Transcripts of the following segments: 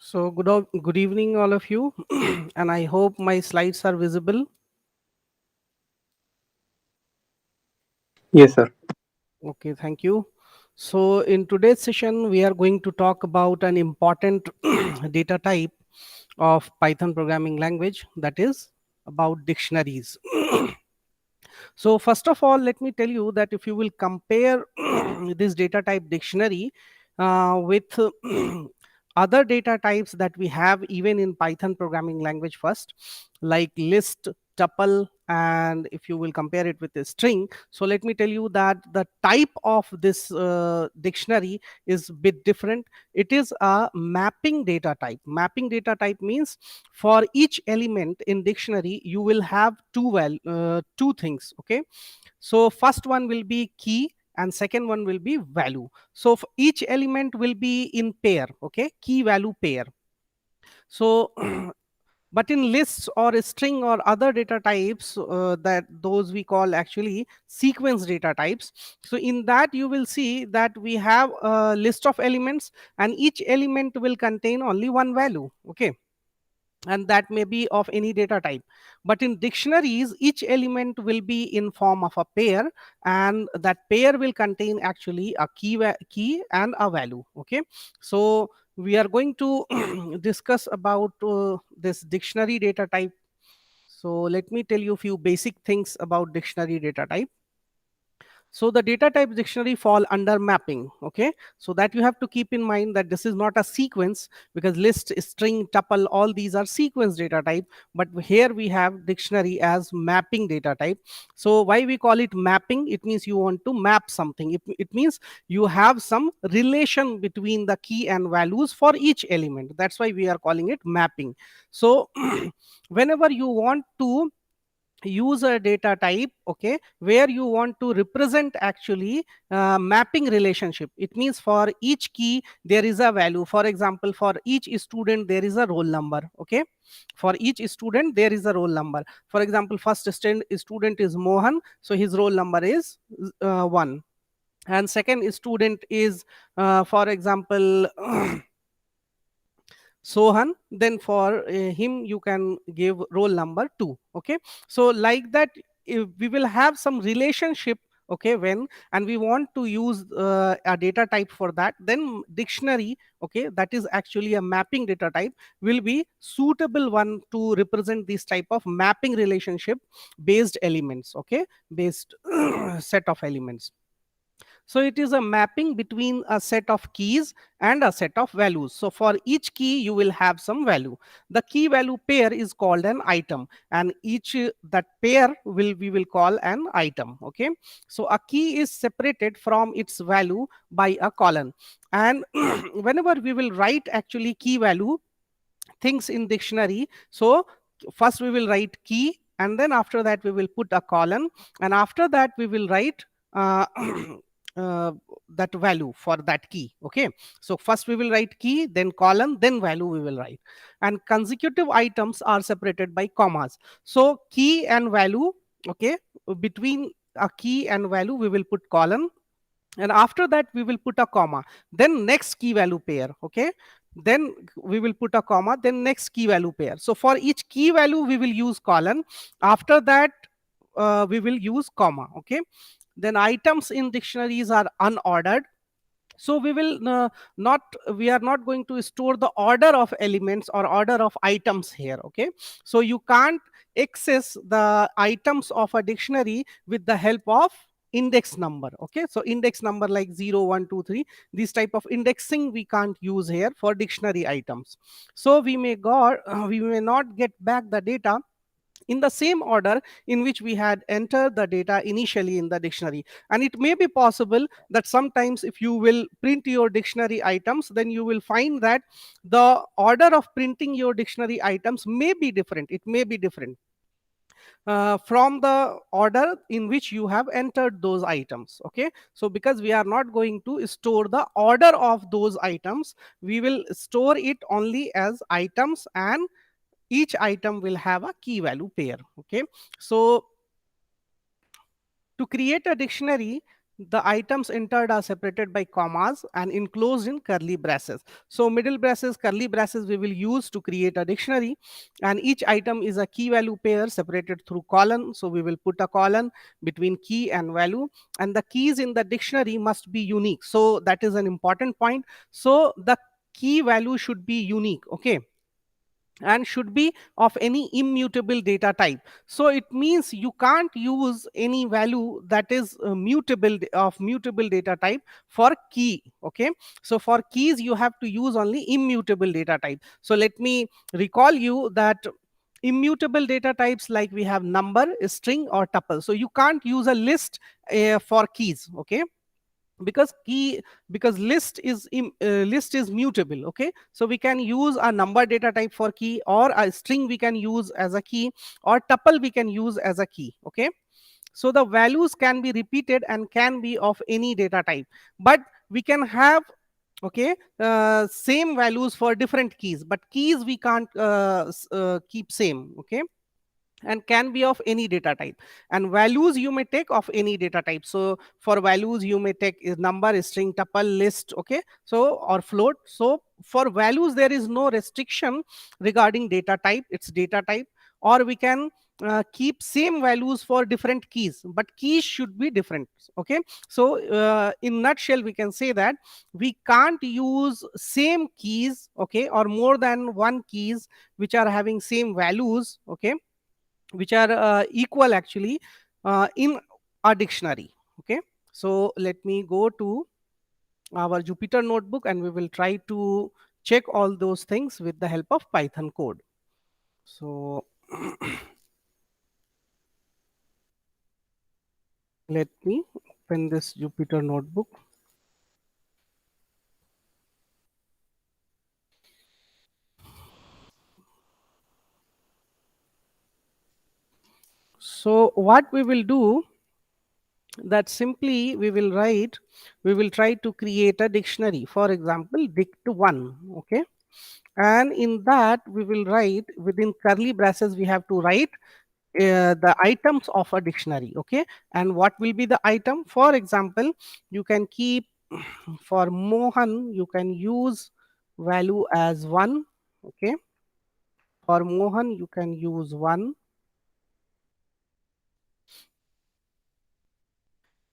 So good evening, all of you, and I hope my slides are visible. Yes, sir. Okay, thank you. So in today's session, we are going to talk about an important data type of Python programming language, that is about dictionaries. So first of all, let me tell you that if you will compare this data type dictionary with other data types that we have even in Python programming language first, like list, tuple, and if you will compare it with a string. So let me tell you that the type of this dictionary is a bit different. It is a mapping data type. Mapping data type means for each element in dictionary you will have two things. Okay, so first one will be key and second one will be value. So each element will be in pair. Okay, key value pair. So but in lists or a string or other data types, that those we call actually sequence data types. So in that you will see that we have a list of elements and each element will contain only one value. Okay, and that may be of any data type. But in dictionaries each element will be in form of a pair, and that pair will contain actually a key and a value. Okay, so we are going to discuss about this dictionary data type. So let me tell you a few basic things about dictionary data type. So the data type dictionary fall under mapping. Okay, so that you have to keep in mind that this is not a sequence, because list, string, tuple, all these are sequence data type, but here we have dictionary as mapping data type. So why we call it mapping? It means you want to map something. It means you have some relation between the key and values for each element. That's why we are calling it mapping. So whenever you want to use a data type, okay, where you want to represent actually mapping relationship, it means for each key there is a value. For example, for each student there is a roll number. Okay, for each student there is a roll number. For example, first student is Mohan, so his roll number is 1, and second student is for example Sohan, then for him you can give roll number 2. Okay, so like that, if we will have some relationship. Okay, when and we want to use a data type for that, then dictionary, okay, that is actually a mapping data type, will be suitable one to represent this type of mapping relationship based elements. Okay, based set of elements. So it is a mapping between a set of keys and a set of values. So for each key you will have some value. The key value pair is called an item, and each that pair will we will call an item. Okay, so a key is separated from its value by a colon, and whenever we will write actually key value things in dictionary, so first we will write key, and then after that we will put a colon, and after that we will write uh, uh, that value for that key. Okay, so first we will write key, then colon, then value we will write, and consecutive items are separated by commas. So key and value, okay, between a key and value we will put colon, and after that we will put a comma, then next key value pair. Okay, then we will put a comma, then next key value pair. So for each key value we will use colon, after that we will use comma. Okay, then items in dictionaries are unordered, so we will not we are not going to store the order of elements or order of items here. Okay, so you can't access the items of a dictionary with the help of index number. Okay, so index number like 0 1 2 3, this type of indexing we can't use here for dictionary items. So we may not get back the data in the same order in which we had entered the data initially in the dictionary. And it may be possible that sometimes if you will print your dictionary items, then you will find that the order of printing your dictionary items may be different. It may be different from the order in which you have entered those items. Okay, so because we are not going to store the order of those items, we will store it only as items, and each item will have a key value pair. Okay, so to create a dictionary, the items entered are separated by commas and enclosed in curly braces. So middle braces, curly braces we will use to create a dictionary, and each item is a key value pair separated through colon. So we will put a colon between key and value, and the keys in the dictionary must be unique. So that is an important point. So the key value should be unique, okay, and should be of any immutable data type. So it means you can't use any value that is of mutable data type for key, okay. So for keys you have to use only immutable data type. So let me recall you that immutable data types, like we have number, string, or tuple. So you can't use a list for keys, okay, because list is mutable, okay. So we can use a number data type for key, or a string we can use as a key, or tuple we can use as a key, okay. So the values can be repeated and can be of any data type, but we can have, okay, same values for different keys, but keys we can't keep same, okay, and can be of any data type. And values you may take of any data type. So for values you may take is number, string, tuple, list, okay, so or float. So for values there is no restriction regarding data type, it's data type. Or we can keep same values for different keys, but keys should be different, okay. So in nutshell we can say that we can't use same keys, okay, or more than one keys which are having same values, okay, which are equal actually in a dictionary, okay. So let me go to our Jupyter notebook and we will try to check all those things with the help of Python code. So let me open this Jupyter notebook. So what we will do, that simply we will try to create a dictionary, for example dict1, okay. And in that we will write within curly braces, we have to write the items of a dictionary, okay. And what will be the item? For example, you can keep for Mohan you can use value as 1, okay. For Mohan you can use 1,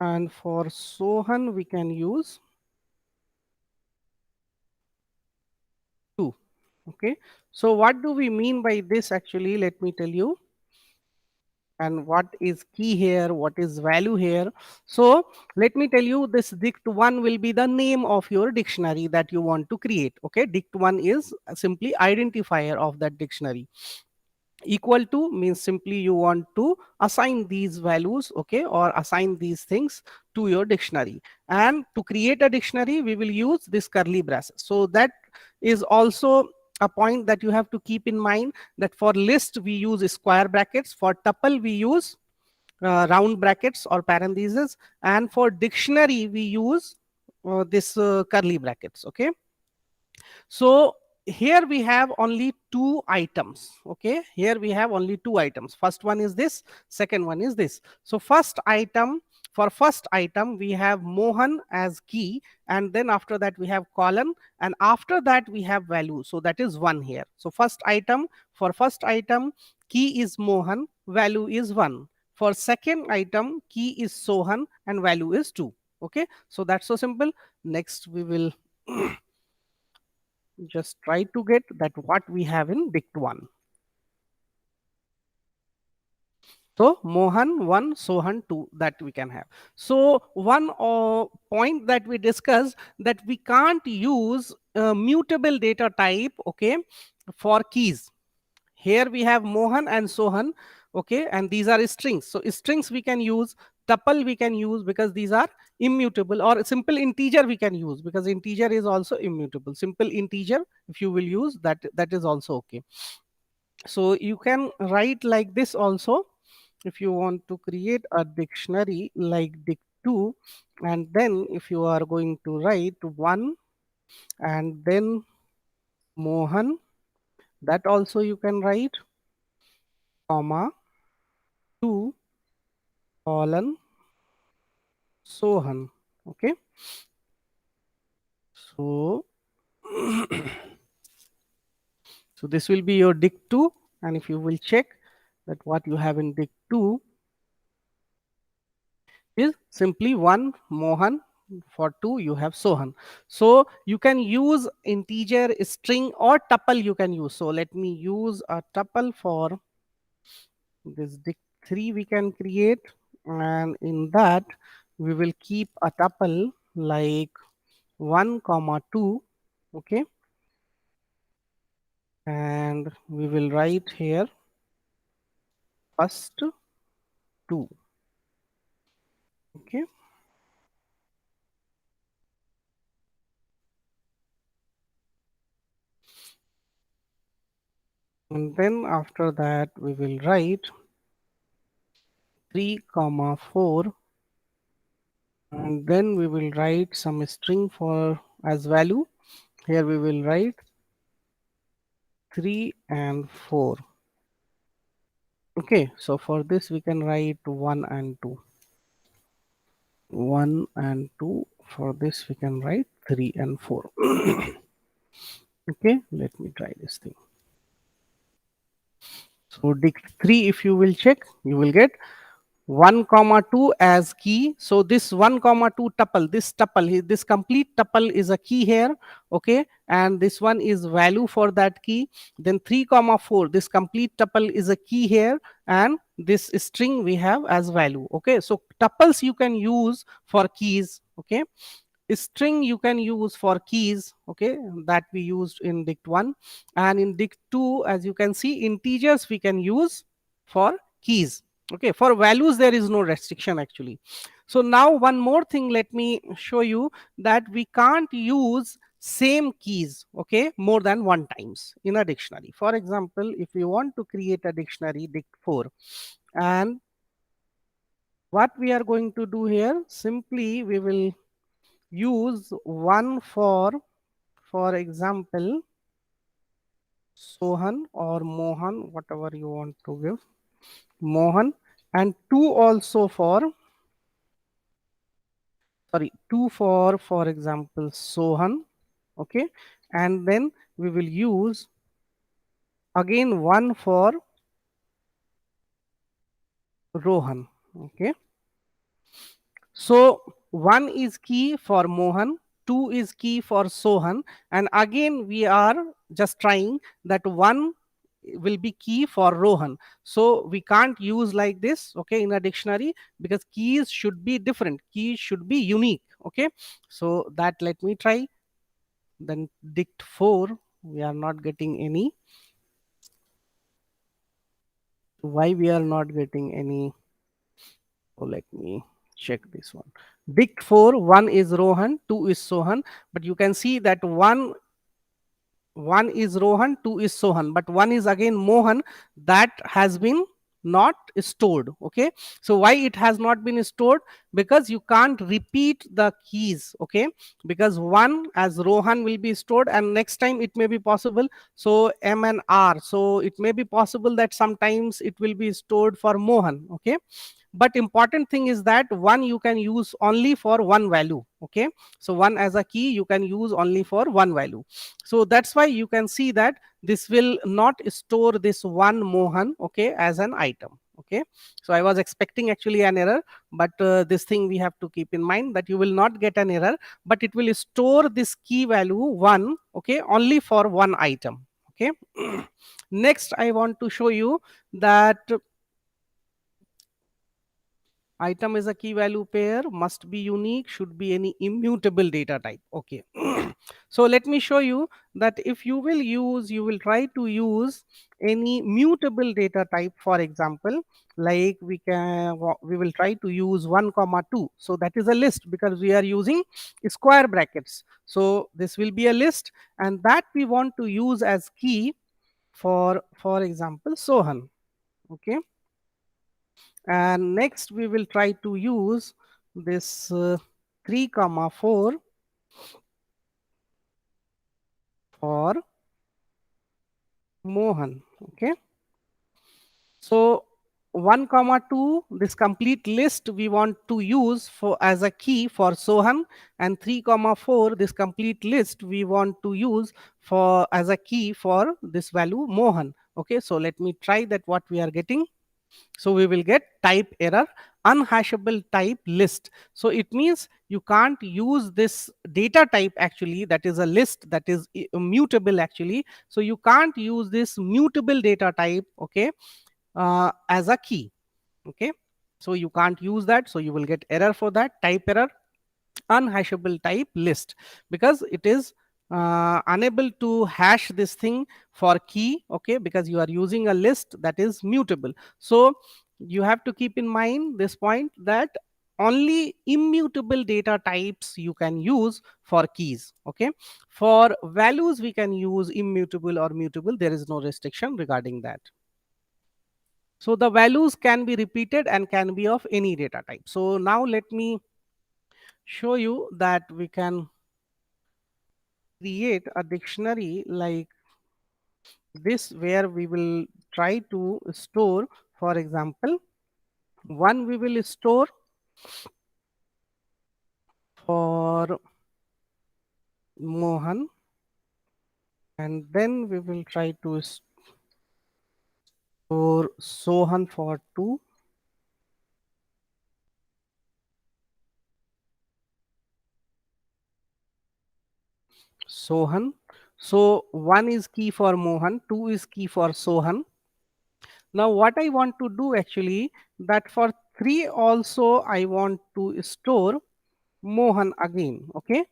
and for Sohan we can use 2, okay. So what do we mean by this actually? Let me tell you, and what is key here, what is value here. So let me tell you, this dict1 will be the name of your dictionary that you want to create, okay. Dict1 is simply identifier of that dictionary. Equal to means simply you want to assign these values, okay, or assign these things to your dictionary. And to create a dictionary we will use this curly braces. So that is also a point that you have to keep in mind, that for list we use square brackets, for tuple we use round brackets or parentheses, and for dictionary we use this curly brackets, okay. So here we have only two items, okay. Here we have only two items. First one is this, second one is this. So first item we have Mohan as key, and then after that we have colon, and after that we have value. So that is 1 here. So first item key is Mohan, value is 1. For second item key is Sohan and value is 2, okay. So that's so simple. Next we will just try to get that what we have in dict1. So Mohan 1, Sohan 2, that we can have. So one point that we discussed, that we can't use mutable data type, okay, for keys. Here we have Mohan and Sohan, okay, and these are strings. So strings we can use, tuple we can use because these are immutable, or simple integer we can use because integer is also immutable. Simple integer if you will use that, that is also okay. So you can write like this also, if you want to create a dictionary like dict2, and then if you are going to write 1 and then Mohan, that also you can write, comma 2 colon Sohan. Okay. So, so this will be your dict2, and if you will check that what you have in dict2 is simply one Mohan, for two you have Sohan. So you can use integer, string or tuple you can use. So let me use a tuple for this dict3 we can create, and in that we will keep a tuple like 1 comma 2. Okay, and we will write here first 2. Okay, and then after that we will write 3 comma 4, and then we will write some string for as value. Here we will write 3 and 4. Okay, so for this we can write 1 and 2. 1 and 2. For this we can write 3 and 4. Okay, let me try this thing. So dict3, if you will check, you will get 1 comma 2 as key. So this 1 comma 2 tuple, this tuple, this complete tuple is a key here. Okay, and this one is value for that key. Then 3 comma 4, this complete tuple is a key here, and this string we have as value. Okay, so tuples you can use for keys. Okay, string you can use for keys. Okay, that we used in dict1, and in dict2 as you can see, integers we can use for keys. Okay, for values there is no restriction actually. So now one more thing, let me show you that we can't use same keys, okay, more than one times in a dictionary. For example, if we want to create a dictionary dict4, and what we are going to do here, simply we will use one for example Sohan or Mohan, whatever you want to give, Mohan, and two also for, sorry, two for example Sohan. Okay, and then we will use again one for Rohan. Okay, so one is key for Mohan, two is key for Sohan, and again we are just trying that one will be key for Rohan. So we can't use like this, okay, in a dictionary, because keys should be different, keys should be unique. Okay, so that let me try. Then dict4, we are not getting any. Why we are not getting any? So let me check this one. Dict4, one is Rohan, two is Sohan, but you can see that one is Rohan, two is Sohan, but one is again Mohan, that has been not stored. Okay, so why it has not been stored? Because you can't repeat the keys. Okay, because one as Rohan will be stored, and next time it may be possible, so M and R, so it may be possible that sometimes it will be stored for Mohan. Okay, but important thing is that one you can use only for one value. Okay, so one as a key you can use only for one value. So that's why you can see that this will not store this one Mohan, okay, as an item. Okay, so I was expecting actually an error, but this thing we have to keep in mind, that you will not get an error, but it will store this key value one, okay, only for one item. Okay, next I want to show you that item is a key value pair, must be unique, should be any immutable data type. Okay, so let me show you that if you will use, you will try to use any mutable data type. For example, like we will try to use 1 comma 2, so that is a list because we are using square brackets. So this will be a list, and that we want to use as key for example Sohan. Okay, and next we will try to use this 3 comma 4 for Mohan. Okay, so 1 comma 2, this complete list we want to use for as a key for Sohan, and 3 comma 4, this complete list we want to use for as a key for this value Mohan. Okay, so let me try that what we are getting. So we will get type error, unhashable type list. So it means you can't use this data type actually, that is a list that is mutable actually. So you can't use this mutable data type, okay, as a key. Okay, so you can't use that, so you will get error for that, type error, unhashable type list, because it is unable to hash this thing for key. Okay, because you are using a list that is mutable. So you have to keep in mind this point, that only immutable data types you can use for keys. Okay, for values we can use immutable or mutable, there is no restriction regarding that. So the values can be repeated and can be of any data type. So now let me show you that we can create a dictionary like this, where we will try to store, for example, one we will store for Mohan, and then we will try to store Sohan for 2. Sohan. So 1 is key for Mohan, 2 is key for Sohan. Now what I want to do actually, that for 3 also I want to store Mohan again. Okay,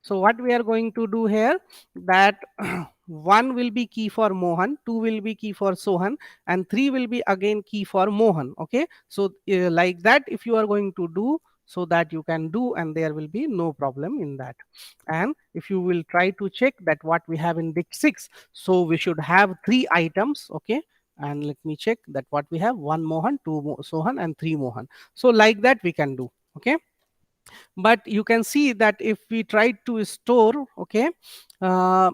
so what we are going to do here, that 1 will be key for Mohan, 2 will be key for Sohan, and 3 will be again key for Mohan. Okay, so like that if you are going to do, so that you can do, and there will be no problem in that. And if you will try to check that what we have in dict 6, so we should have 3 items. Okay, and let me check that what we have, 1 Mohan, 2 Sohan, and 3 Mohan. So like that we can do. Okay, but you can see that if we try to store, okay, uh,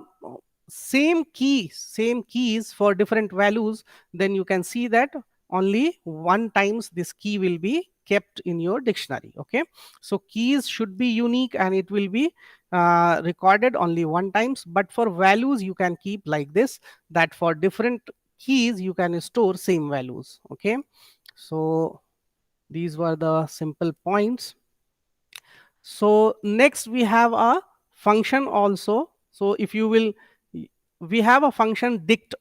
same keys for different values, then you can see that only one times this key will be kept in your dictionary. Okay, so keys should be unique and it will be recorded only one times, but for values you can keep like this, that for different keys you can store same values. Okay, so these were the simple points. So next we have a function also. So if you will, we have a function dict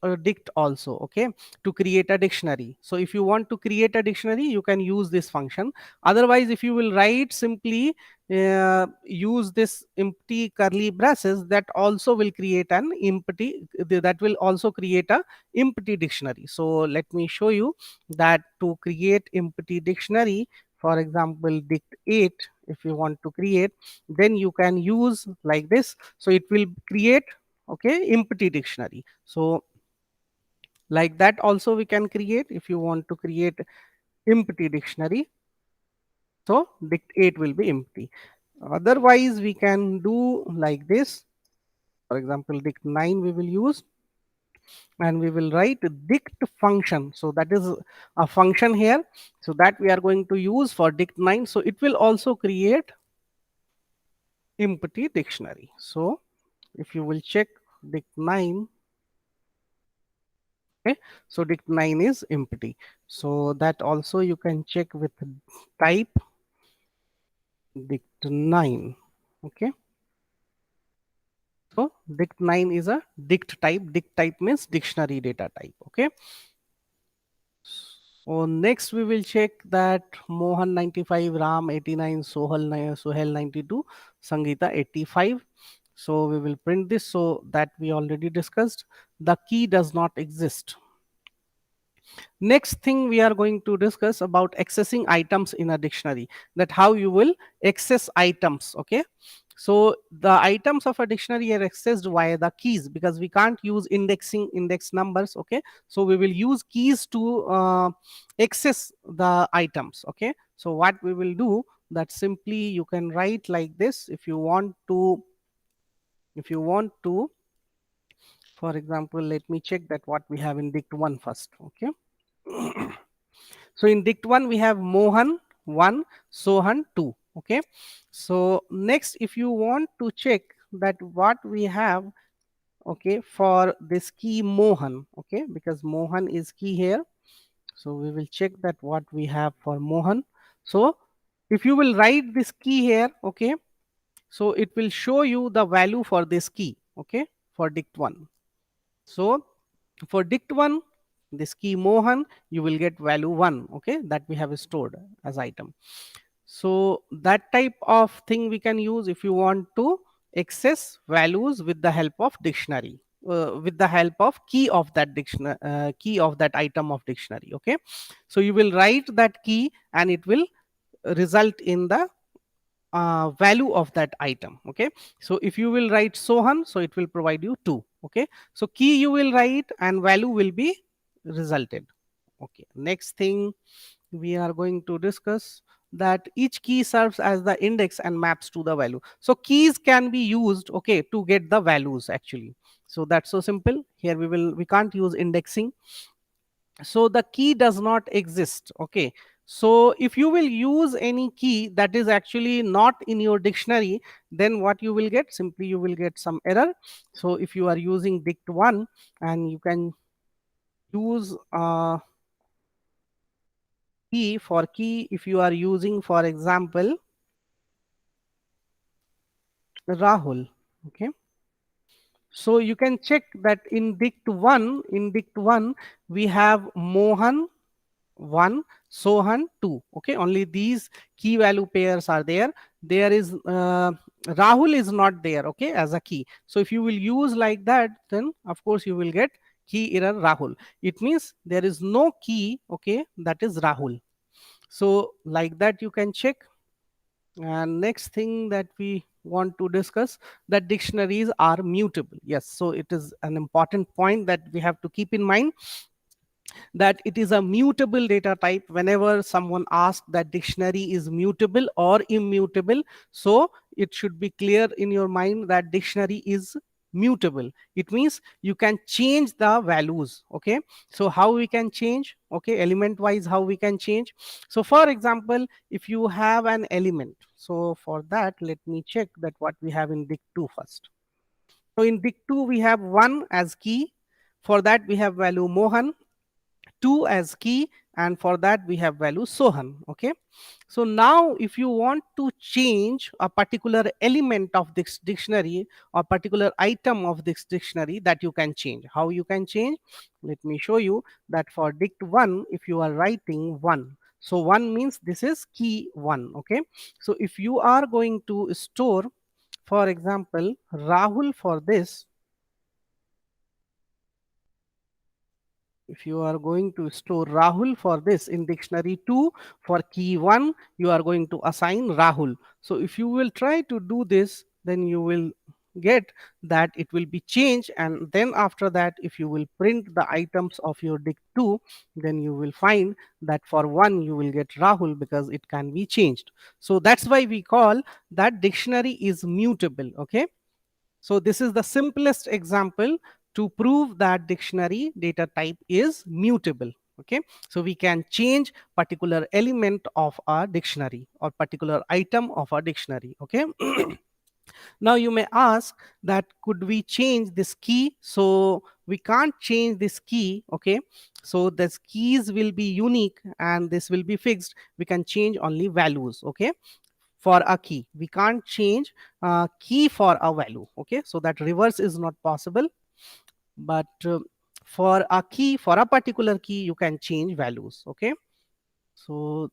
also, okay, to create a dictionary. So if you want to create a dictionary, you can use this function. Otherwise, if you will write simply use this empty curly braces, that also will create an empty, that will also create a empty dictionary. So let me show you that to create empty dictionary, for example dict 8, if you want to create, then you can use like this. So it will create, okay, empty dictionary. So like that also we can create if you want to create empty dictionary. So dict 8 will be empty. Otherwise we can do like this. For example dict 9 we will use, and we will write dict function. So that is a function here, so that we are going to use for dict 9. So it will also create empty dictionary. So if you will check dict 9, okay, so dict 9 is empty. So that also you can check with type dict 9. Okay, so dict 9 is a dict type. Dict type means dictionary data type. Okay, so next we will check that Mohan 95, Ram 89, Sohel 92, Sangeeta 85. So we will print this, so that we already discussed. The key does not exist. Next thing we are going to discuss about accessing items in a dictionary, that how you will access items. Okay, so the items of a dictionary are accessed via the keys, because we can't use index numbers. Okay, so we will use keys to access the items. Okay, so what we will do, that simply you can write like this. If you want to, for example, let me check that what we have in dict 1 first. Okay, So in dict1 we have Mohan 1, Sohan 2. Okay. So next, if you want to check that what we have, okay, for this key Mohan, okay, because Mohan is key here. So we will check that what we have for Mohan. So if you will write this key here, okay, so it will show you the value for this key, okay, for dict1. So for dict1, this key Mohan, you will get value 1, okay, that we have stored as item. So that type of thing we can use if you want to access values with the help of dictionary, with the help of key of that dictionary, key of that item of dictionary. Okay, so you will write that key and it will result in the value of that item. Okay, so if you will write Sohan, so it will provide you 2. Okay, so key you will write and value will be resulted. Okay, next thing we are going to discuss that each key serves as the index and maps to the value. So keys can be used, okay, to get the values actually. So that's so simple. Here we can't use indexing, so the key does not exist. Okay, so if you will use any key that is actually not in your dictionary, then what you will get, simply you will get some error. So if you are using dict1 and you can use key, for key if you are using for example Rahul, okay, so you can check that in dict1 we have Mohan 1, Sohan 2. Okay, only these key value pairs are there. There is Rahul is not there, okay, as a key. So if you will use like that, then of course you will get key error Rahul. It means there is no key, okay, that is Rahul. So like that you can check. And next thing that we want to discuss, that dictionaries are mutable. Yes, so it is an important point that we have to keep in mind, that it is a mutable data type. Whenever someone asks that dictionary is mutable or immutable, so it should be clear in your mind that dictionary is mutable. It means you can change the values. Okay, so how we can change, okay, element wise how we can change. So for example, if you have an element, so for that let me check that what we have in dict2 first. So in dict2 we have 1 as key, for that we have value Mohan, 2 as key, and for that we have value Sohan. Okay, so now if you want to change a particular element of this dictionary or particular item of this dictionary, that you can change. How you can change, let me show you. That for dict1 if you are writing 1, so 1 means this is key 1. Okay, so if you are going to store for example Rahul, for this if you are going to store Rahul for this in dictionary 2, for key 1 you are going to assign Rahul. So if you will try to do this, then you will get that it will be changed, and then after that if you will print the items of your dict2, then you will find that for 1 you will get Rahul because it can be changed. So that's why we call that dictionary is mutable. Okay, so this is the simplest example to prove that dictionary data type is mutable. Okay, so we can change particular element of our dictionary or particular item of our dictionary. Okay, now you may ask that could we change this key? So we can't change this key. Okay, so this keys will be unique and this will be fixed. We can change only values. Okay, for a key we can't change key for a value. Okay, so that reverse is not possible, but for a key, for a particular key you can change values. Okay, so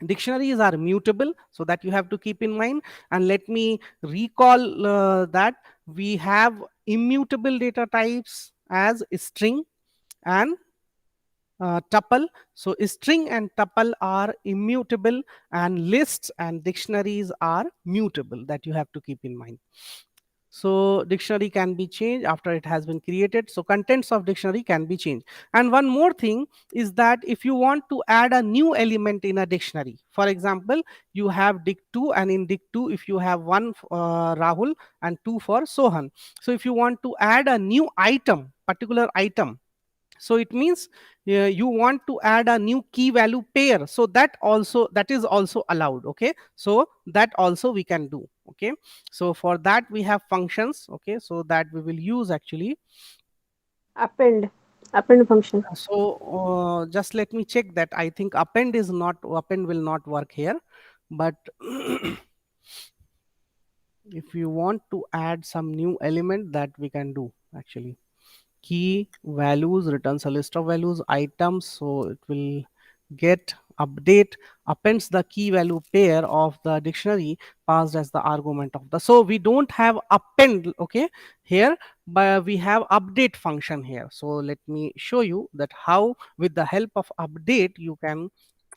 dictionaries are mutable, so that you have to keep in mind. And let me recall that we have immutable data types as string and tuple. So string and tuple are immutable, and lists and dictionaries are mutable, that you have to keep in mind. So dictionary can be changed after it has been created. So contents of dictionary can be changed. And one more thing is that if you want to add a new element in a dictionary, for example, you have dict2, and in dict2 if you have 1 Rahul and 2 for Sohan. So if you want to add a new item, particular item, So it means you want to add a new key value pair, so that is also allowed. Okay, so that also we can do. Okay, so for that we have functions. Okay, so that we will use actually. Append. Append function. So just let me check that. I think append will not work here, but if you want to add some new element, that we can do actually. Key values returns a list of values items, so it will get update appends the key value pair of the dictionary passed as the argument of the. So we don't have append, okay, here, but we have update function here. So let me show you that how with the help of update you can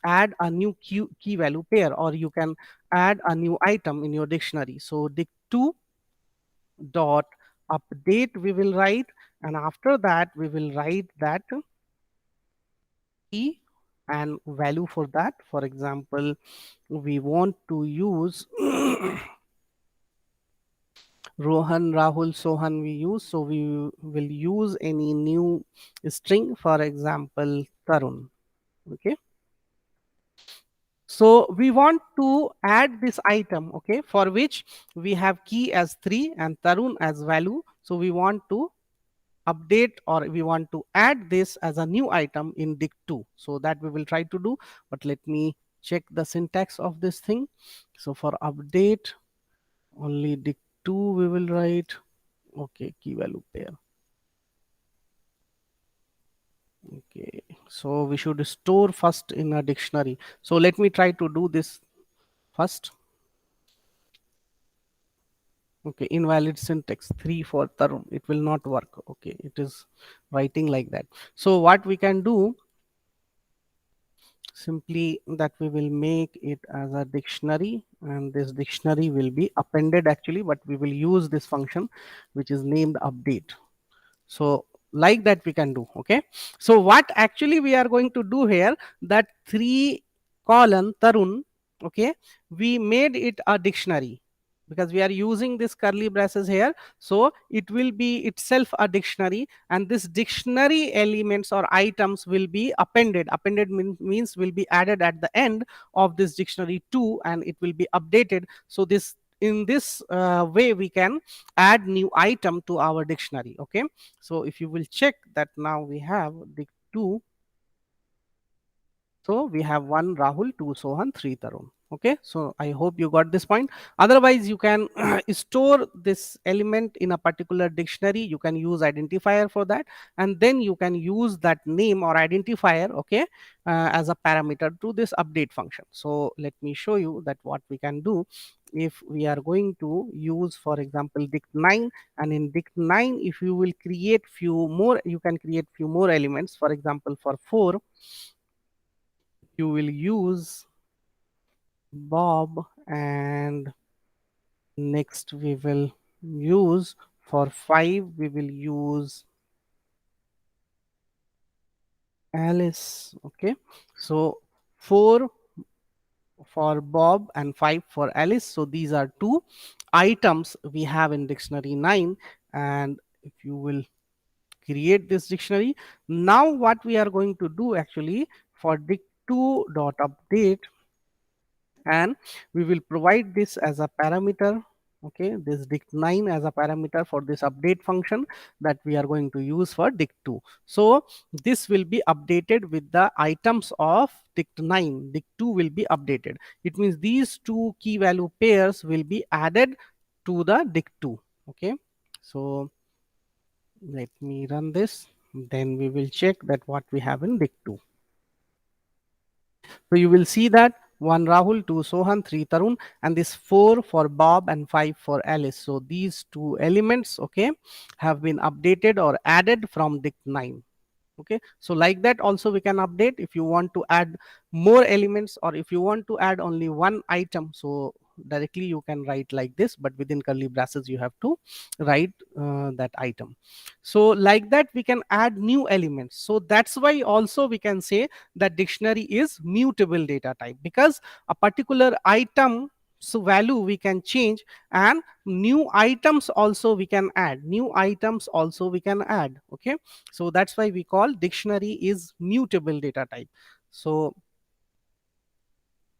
add a new key value pair, or you can add a new item in your dictionary. So dict2 dot update we will write, and after that we will write that key and value for that. For example, we want to use Rohan, Rahul, Sohan we use, so we will use any new string, for example Tarun. Okay, so we want to add this item, okay, for which we have key as 3 and Tarun as value. So we want to update, or we want to add this as a new item in dict2, so that we will try to do. But let me check the syntax of this thing. So for update only dict2 we will write. Okay, key value pair. Okay, so we should store first in a dictionary. So let me try to do this first. Okay, invalid syntax 3 for Tarun, it will not work. Okay, it is writing like that. So what we can do, simply that we will make it as a dictionary, and this dictionary will be appended actually, but we will use this function which is named update. So like that we can do. Okay, so what actually we are going to do here, that 3 colon Tarun, okay, we made it a dictionary because we are using this curly braces here. So it will be itself a dictionary, and this dictionary elements or items will be appended means will be added at the end of this dictionary too, and it will be updated. So this, in this way we can add new item to our dictionary. Okay, so if you will check that, now we have dict2. So we have 1 Rahul, 2 Sohan, 3 Tarun. Okay, so I hope you got this point. Otherwise, you can store this element in a particular dictionary. You can use identifier for that, and then you can use that name or identifier, okay, as a parameter to this update function. So let me show you that what we can do. If we are going to use, for example, dict9, and in dict9, if you will create few more, you can create few more elements. For example, for 4, you will use Bob, and next we will use, for 5 we will use Alice. Okay, so 4 for Bob and 5 for Alice. So these are 2 items we have in dictionary 9. And if you will create this dictionary, now what we are going to do actually, for dict2 dot update, and we will provide this as a parameter. Okay, this dict9 as a parameter for this update function that we are going to use for dict2. So this will be updated with the items of dict9. Dict2 will be updated. It means these 2 key value pairs will be added to the dict2. Okay, so let me run this, then we will check that what we have in dict2. So you will see that 1 Rahul, 2 Sohan, 3 Tarun, and this 4 for Bob and 5 for Alice. So these 2 elements, okay, have been updated or added from dict9. Okay, so like that also we can update. If you want to add more elements, or if you want to add only one item, so directly you can write like this, but within curly braces you have to write that item. So like that we can add new elements. So that's why also we can say that dictionary is mutable data type, because a particular item So value we can change, and new items also we can add, new items also we can add. Okay, so that's why we call dictionary is mutable data type. So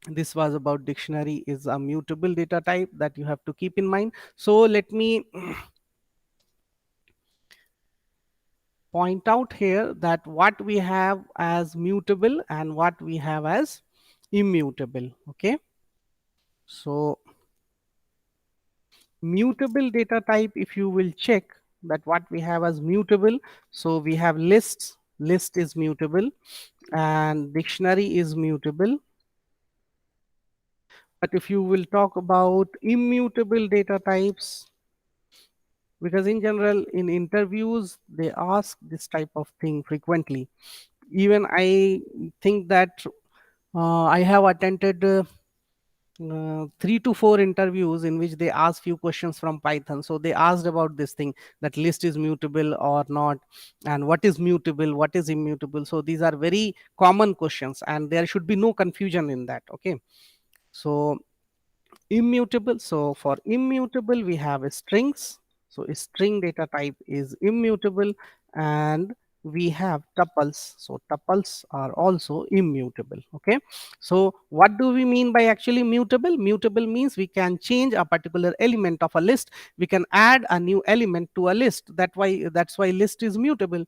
this was about dictionary is a mutable data type that you have to keep in mind. So let me point out here that what we have as mutable and what we have as immutable. Okay, so mutable data type, if you will check that what we have as mutable, so we have lists, list is mutable, and dictionary is mutable. But if you will talk about immutable data types, because in general in interviews they ask this type of thing frequently. Even I think that I have attended 3 to 4 interviews in which they ask few questions from Python. So they asked about this thing, that list is mutable or not, and what is mutable, what is immutable. So these are very common questions, and there should be no confusion in that. Okay, so immutable, so for immutable we have strings. So a string data type is immutable, and we have tuples, so tuples are also immutable. Okay, so what do we mean by actually mutable? Mutable means we can change a particular element of a list, we can add a new element to a list. That's why list is mutable.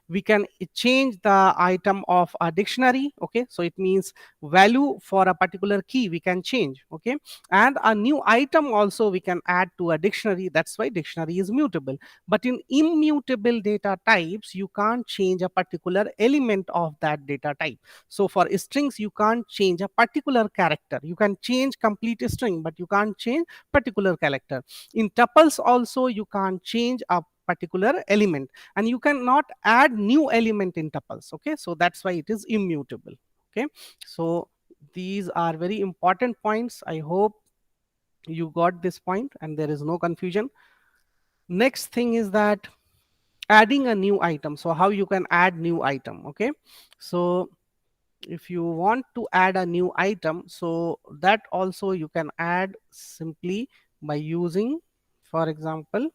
We can change the item of a dictionary. Okay, so it means value for a particular key we can change. Okay, and a new item also we can add to a dictionary. That's why dictionary is mutable. But in immutable data types, you can't change a particular element of that data type. So for strings, you can't change a particular character. You can change complete string, but you can't change particular character. In tuples also, you can't change a particular element, and you cannot add new element in tuples. Okay, so that's why it is immutable. Okay, so these are very important points. I hope you got this point and there is no confusion. Next thing is that adding a new item. So how you can add new item? Okay, so if you want to add a new item, so that also you can add simply by using, for example,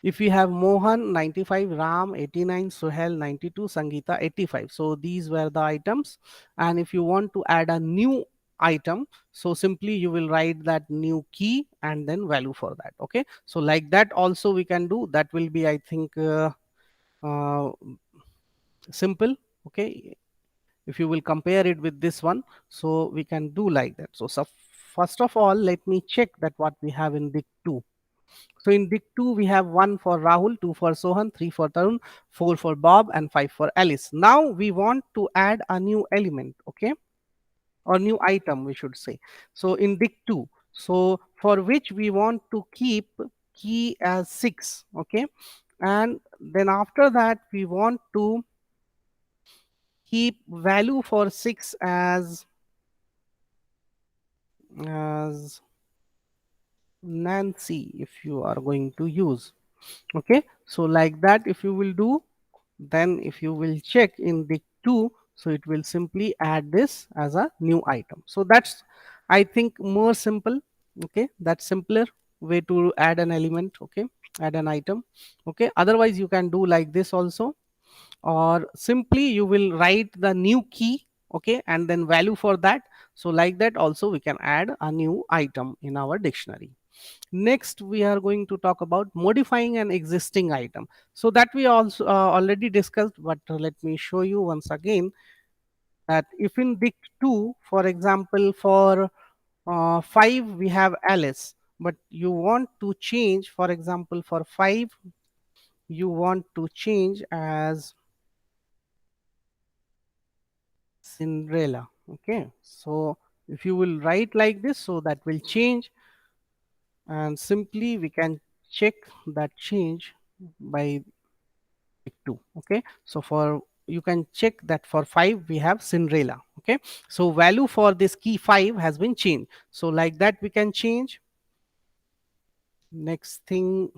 if we have Mohan 95, Ram 89, Suhel 92, Sangeeta 85. So these were the items. And if you want to add a new item, so simply you will write that new key and then value for that. Okay, so like that also we can do. That will be, I think, uh, simple. Okay, if you will compare it with this one, so we can do like that. So first of all, let me check that what we have in dict 2. So in Dict 2, we have 1 for Rahul, 2 for Sohan, 3 for Tarun, 4 for Bob, and 5 for Alice. Now we want to add a new element, okay, or new item, we should say. So in Dict 2, so for which we want to keep key as 6, okay, and then after that we want to keep value for 6 as Nancy, if you are going to use. Okay, so like that if you will do, then if you will check in the 2, so it will simply add this as a new item. So that's, I think, more simple. Okay, that's simpler way to add an element. Okay, add an item. Okay, otherwise you can do like this also, or simply you will write the new key, okay, and then value for that. So like that also we can add a new item in our dictionary. Next, we are going to talk about modifying an existing item. So that we also already discussed, but let me show you once again that if in dict 2, for example, for 5 we have Alice, but you want to change, for example, for 5 you want to change as Cinderella. Okay, so if you will write like this, so that will change, and simply we can check that change by 2. Okay, so for you can check that for 5 we have Cinderella. Okay, so value for this key 5 has been changed. So like that we can change. Next thing,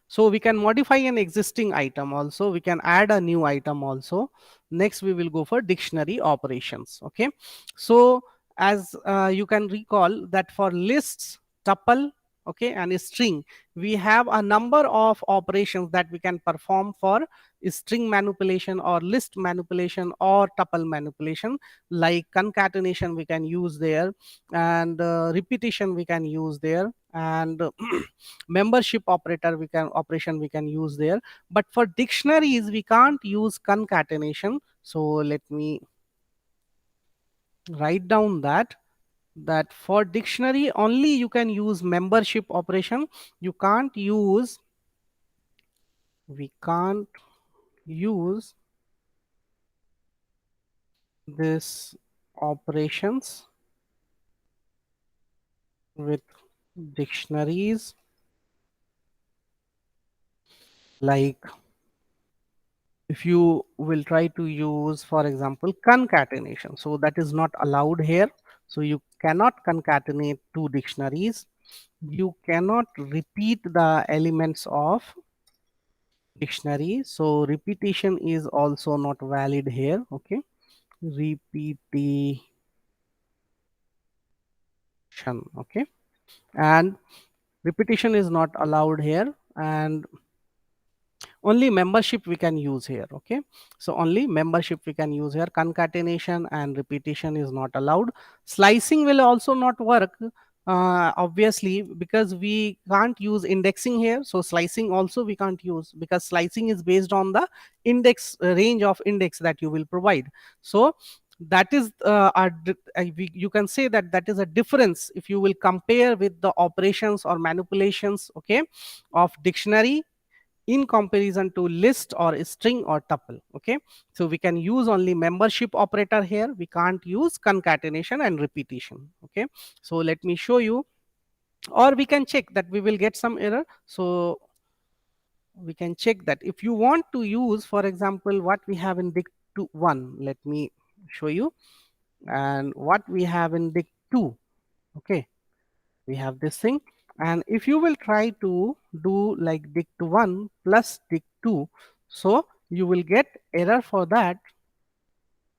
so we can modify an existing item also, we can add a new item also. Next we will go for dictionary operations. Okay, so as you can recall that for lists, tuple, okay, and a string, we have a number of operations that we can perform for string manipulation or list manipulation or tuple manipulation, like concatenation we can use there, and repetition we can use there, and membership operation we can use there. But for dictionaries we can't use concatenation. So let me write down that for dictionary only you can use membership operation. You can't use we can't use this operations with dictionaries, like if you will try to use, for example, concatenation, so that is not allowed here. So you cannot concatenate two dictionaries, you cannot repeat the elements of dictionary, so repetition is also not valid here. Okay, repetition. Okay, and repetition is not allowed here, and only membership we can use here. Okay, so only membership we can use here. Concatenation and repetition is not allowed. Slicing will also not work, obviously, because we can't use indexing here. So slicing also we can't use, because slicing is based on the index range of index that you will provide. So that is you can say that that is a difference if you will compare with the operations or manipulations, okay, of dictionary in comparison to list or string or tuple. Okay, so we can use only membership operator here, we can't use concatenation and repetition. Okay, so let me show you, or we can check that we will get some error. So we can check that if you want to use, for example, what we have in dict1, let me show you, and what we have in dict2. Okay, we have this thing, and if you will try to do like dict1 plus dict2, so you will get error for that,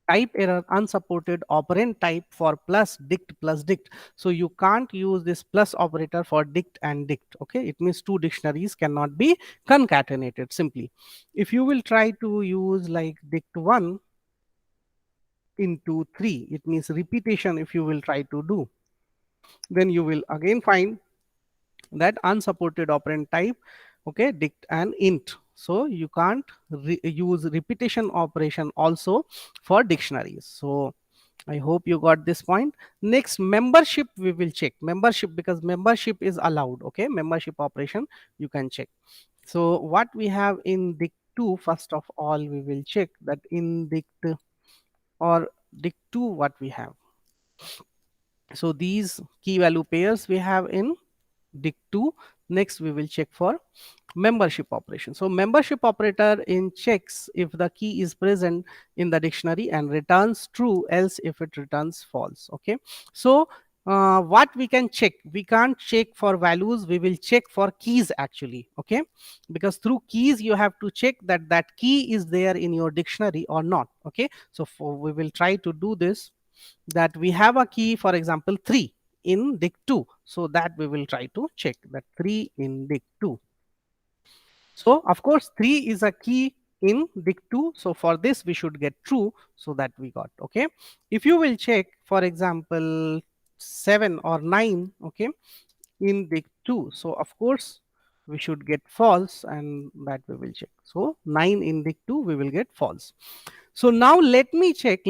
type error, unsupported operand type for plus dict. So you can't use this plus operator for dict and dict. Okay, it means two dictionaries cannot be concatenated simply. If you will try to use like dict1 into 3, it means repetition if you will try to do, then you will again find that unsupported operand type, okay, dict and int. So you can't use repetition operation also for dictionaries. So I hope you got this point. Next, membership we will check. Membership, because membership is allowed. Okay, membership operation you can check. So what we have in dict2, first of all we will check that in dict or dict2 what we have. So these key value pairs we have in dict2. Next we will check for membership operation. So membership operator in checks if the key is present in the dictionary and returns true, else if it returns false. Okay, so what we can check, we can't check for values, we will check for keys actually. Okay, because through keys you have to check that that key is there in your dictionary or not. Okay, so we will try to do this, that we have a key, for example 3 in dict2, so that we will try to check that 3 in dict2. So of course 3 is a key in dict2, so for this we should get true, so that we got. Okay, if you will check, for example 7 or 9, okay, in dict2, so of course we should get false, and that we will check. So 9 in dict2 we will get false. So now let me check,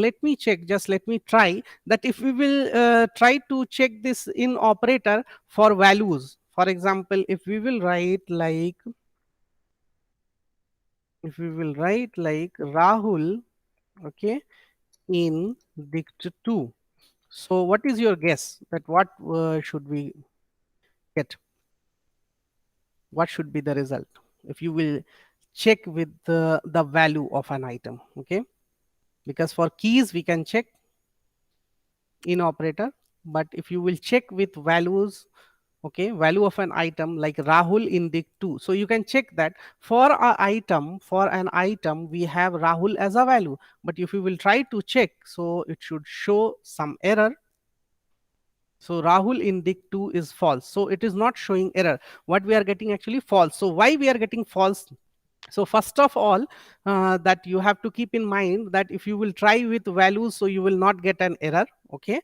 just let me try that if we will try to check this in operator for values. For example, if we will write like, if we will write like Rahul, okay, in dict2, so what is your guess that what should we get, what should be the result if you will check with the value of an item? Okay, because for keys we can check in operator, but if you will check with values, okay, value of an item like Rahul in dict2, so you can check that for a item, for an item we have Rahul as a value, but if you will try to check, so it should show some error. So Rahul in dict 2 is false. So it is not showing error. What we are getting actually false. So why we are getting false? So first of all, that you have to keep in mind that if you will try with values, so you will not get an error. Okay,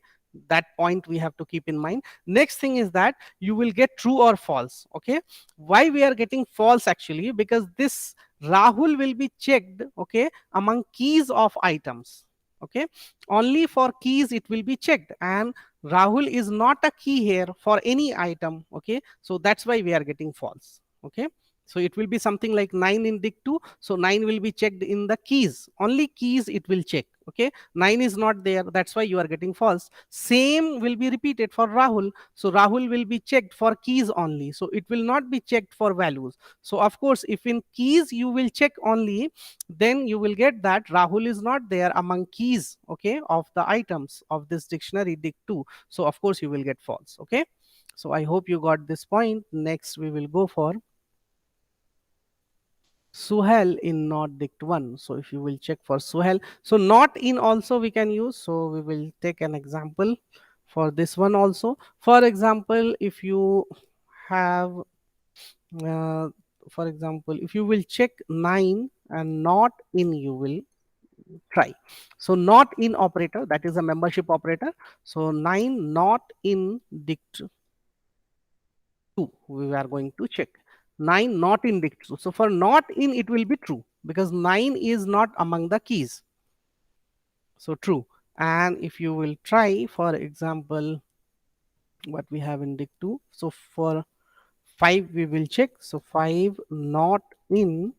that point we have to keep in mind. Next thing is that you will get true or false. Okay, why we are getting false actually? Because this Rahul will be checked, okay, among keys of items. Okay, only for keys it will be checked, and Rahul is not a key here for any item. Okay, so that's why we are getting false. Okay, so it will be something like 9 in dict 2. So 9 will be checked in the keys. Only keys it will check. Okay. 9 is not there. That's why you are getting false. Same will be repeated for Rahul. So Rahul will be checked for keys only. So it will not be checked for values. So of course, if in keys you will check only, then you will get that Rahul is not there among keys, okay, of the items of this dictionary dict 2. So of course you will get false. Okay. So I hope you got this point. Next we will go for Suhel in not dict 1. So if you will check for Suhel, so not in also we can use. So we will take an example for this one also. For example, if you have, uh, for example, if you will check 9 and not in, you will try. So not in operator, that is a membership operator. So 9 not in dict 2, we are going to check. 9 not in dict 2. So for not in, it will be true because 9 is not among the keys. So true. And if you will try, for example, what we have in dict 2. So for 5, we will check. So 5 not in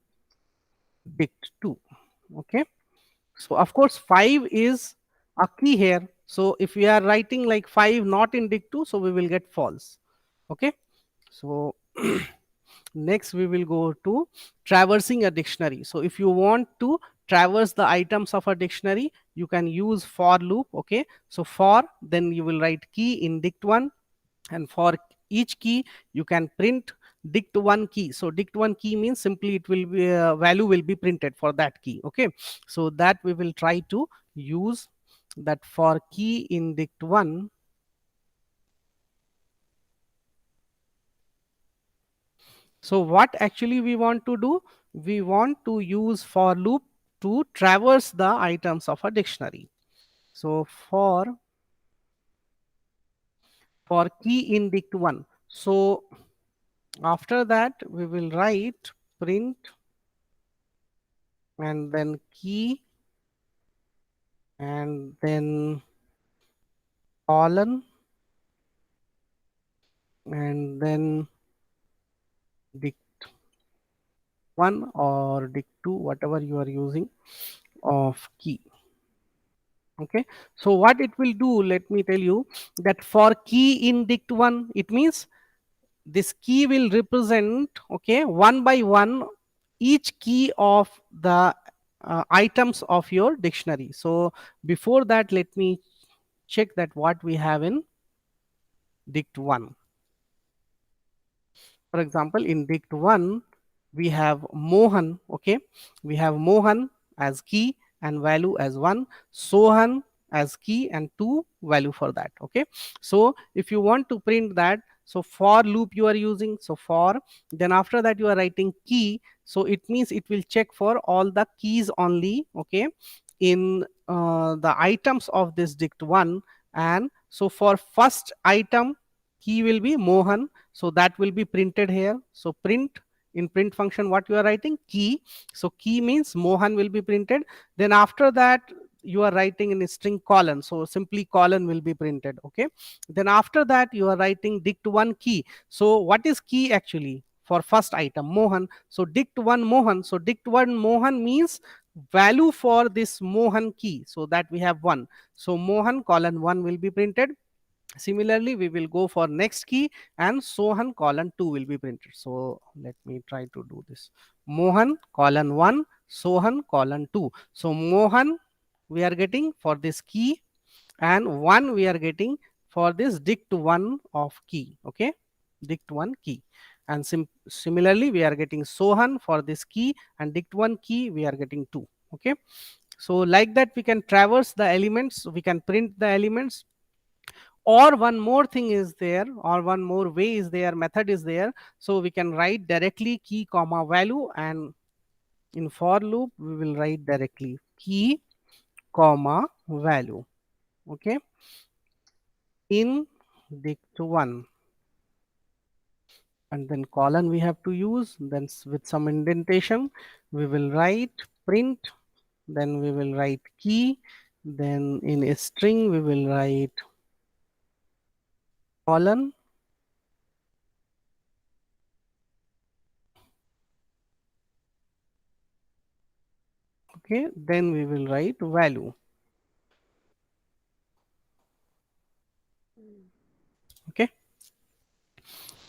dict 2. Okay. So of course, 5 is a key here. So if we are writing like 5 not in dict 2, so we will get false. Okay. So next we will go to traversing a dictionary. So if you want to traverse the items of a dictionary, you can use for loop. Okay, so for, then you will write key in dict 1, and for each key you can print dict 1 key. So dict 1 key means simply it will be value will be printed for that key. Okay, so that we will try to use that for key in dict 1. So what actually we want to do? We want to use for loop to traverse the items of a dictionary. So for key in dict 1. So after that we will write print and then key and then colon and then dict 1 or dict 2, whatever you are using, of key. Okay, so what it will do, let me tell you that for key in dict 1, it means this key will represent, okay, one by one each key of the items of your dictionary. So before that, let me check that what we have in dict 1. For example, in dict 1 we have Mohan. Okay, we have Mohan as key and value as 1, Sohan as key and 2 value for that. Okay, so if you want to print that, so for loop you are using, so for, then after that you are writing key, so it means it will check for all the keys only. Okay, in the items of this dict 1, and so for first item key will be Mohan, so that will be printed here. So print, in print function what you are writing, key, so key means Mohan will be printed. Then after that you are writing in a string colon, so simply colon will be printed. Okay, then after that you are writing dict 1 key. So what is key actually for first item Mohan? So dict 1 Mohan, so dict 1 Mohan means value for this Mohan key, so that we have 1. So Mohan colon 1 will be printed. Similarly, we will go for next key and Sohan colon 2 will be printed. So let me try to do this. Mohan colon 1, Sohan colon 2. So Mohan we are getting for this key and 1 we are getting for this dict 1 of key. Okay, dict 1 key. And similarly, we are getting Sohan for this key and dict 1 key we are getting 2. Okay, so like that we can traverse the elements, we can print the elements or one more thing is there, or one more way is there, method is there. So we can write directly key comma value, and in for loop we will write directly key comma value. Okay, in dict1, and then colon we have to use, then with some indentation we will write print, then we will write key, then in a string we will write colon, okay, then we will write value. Okay,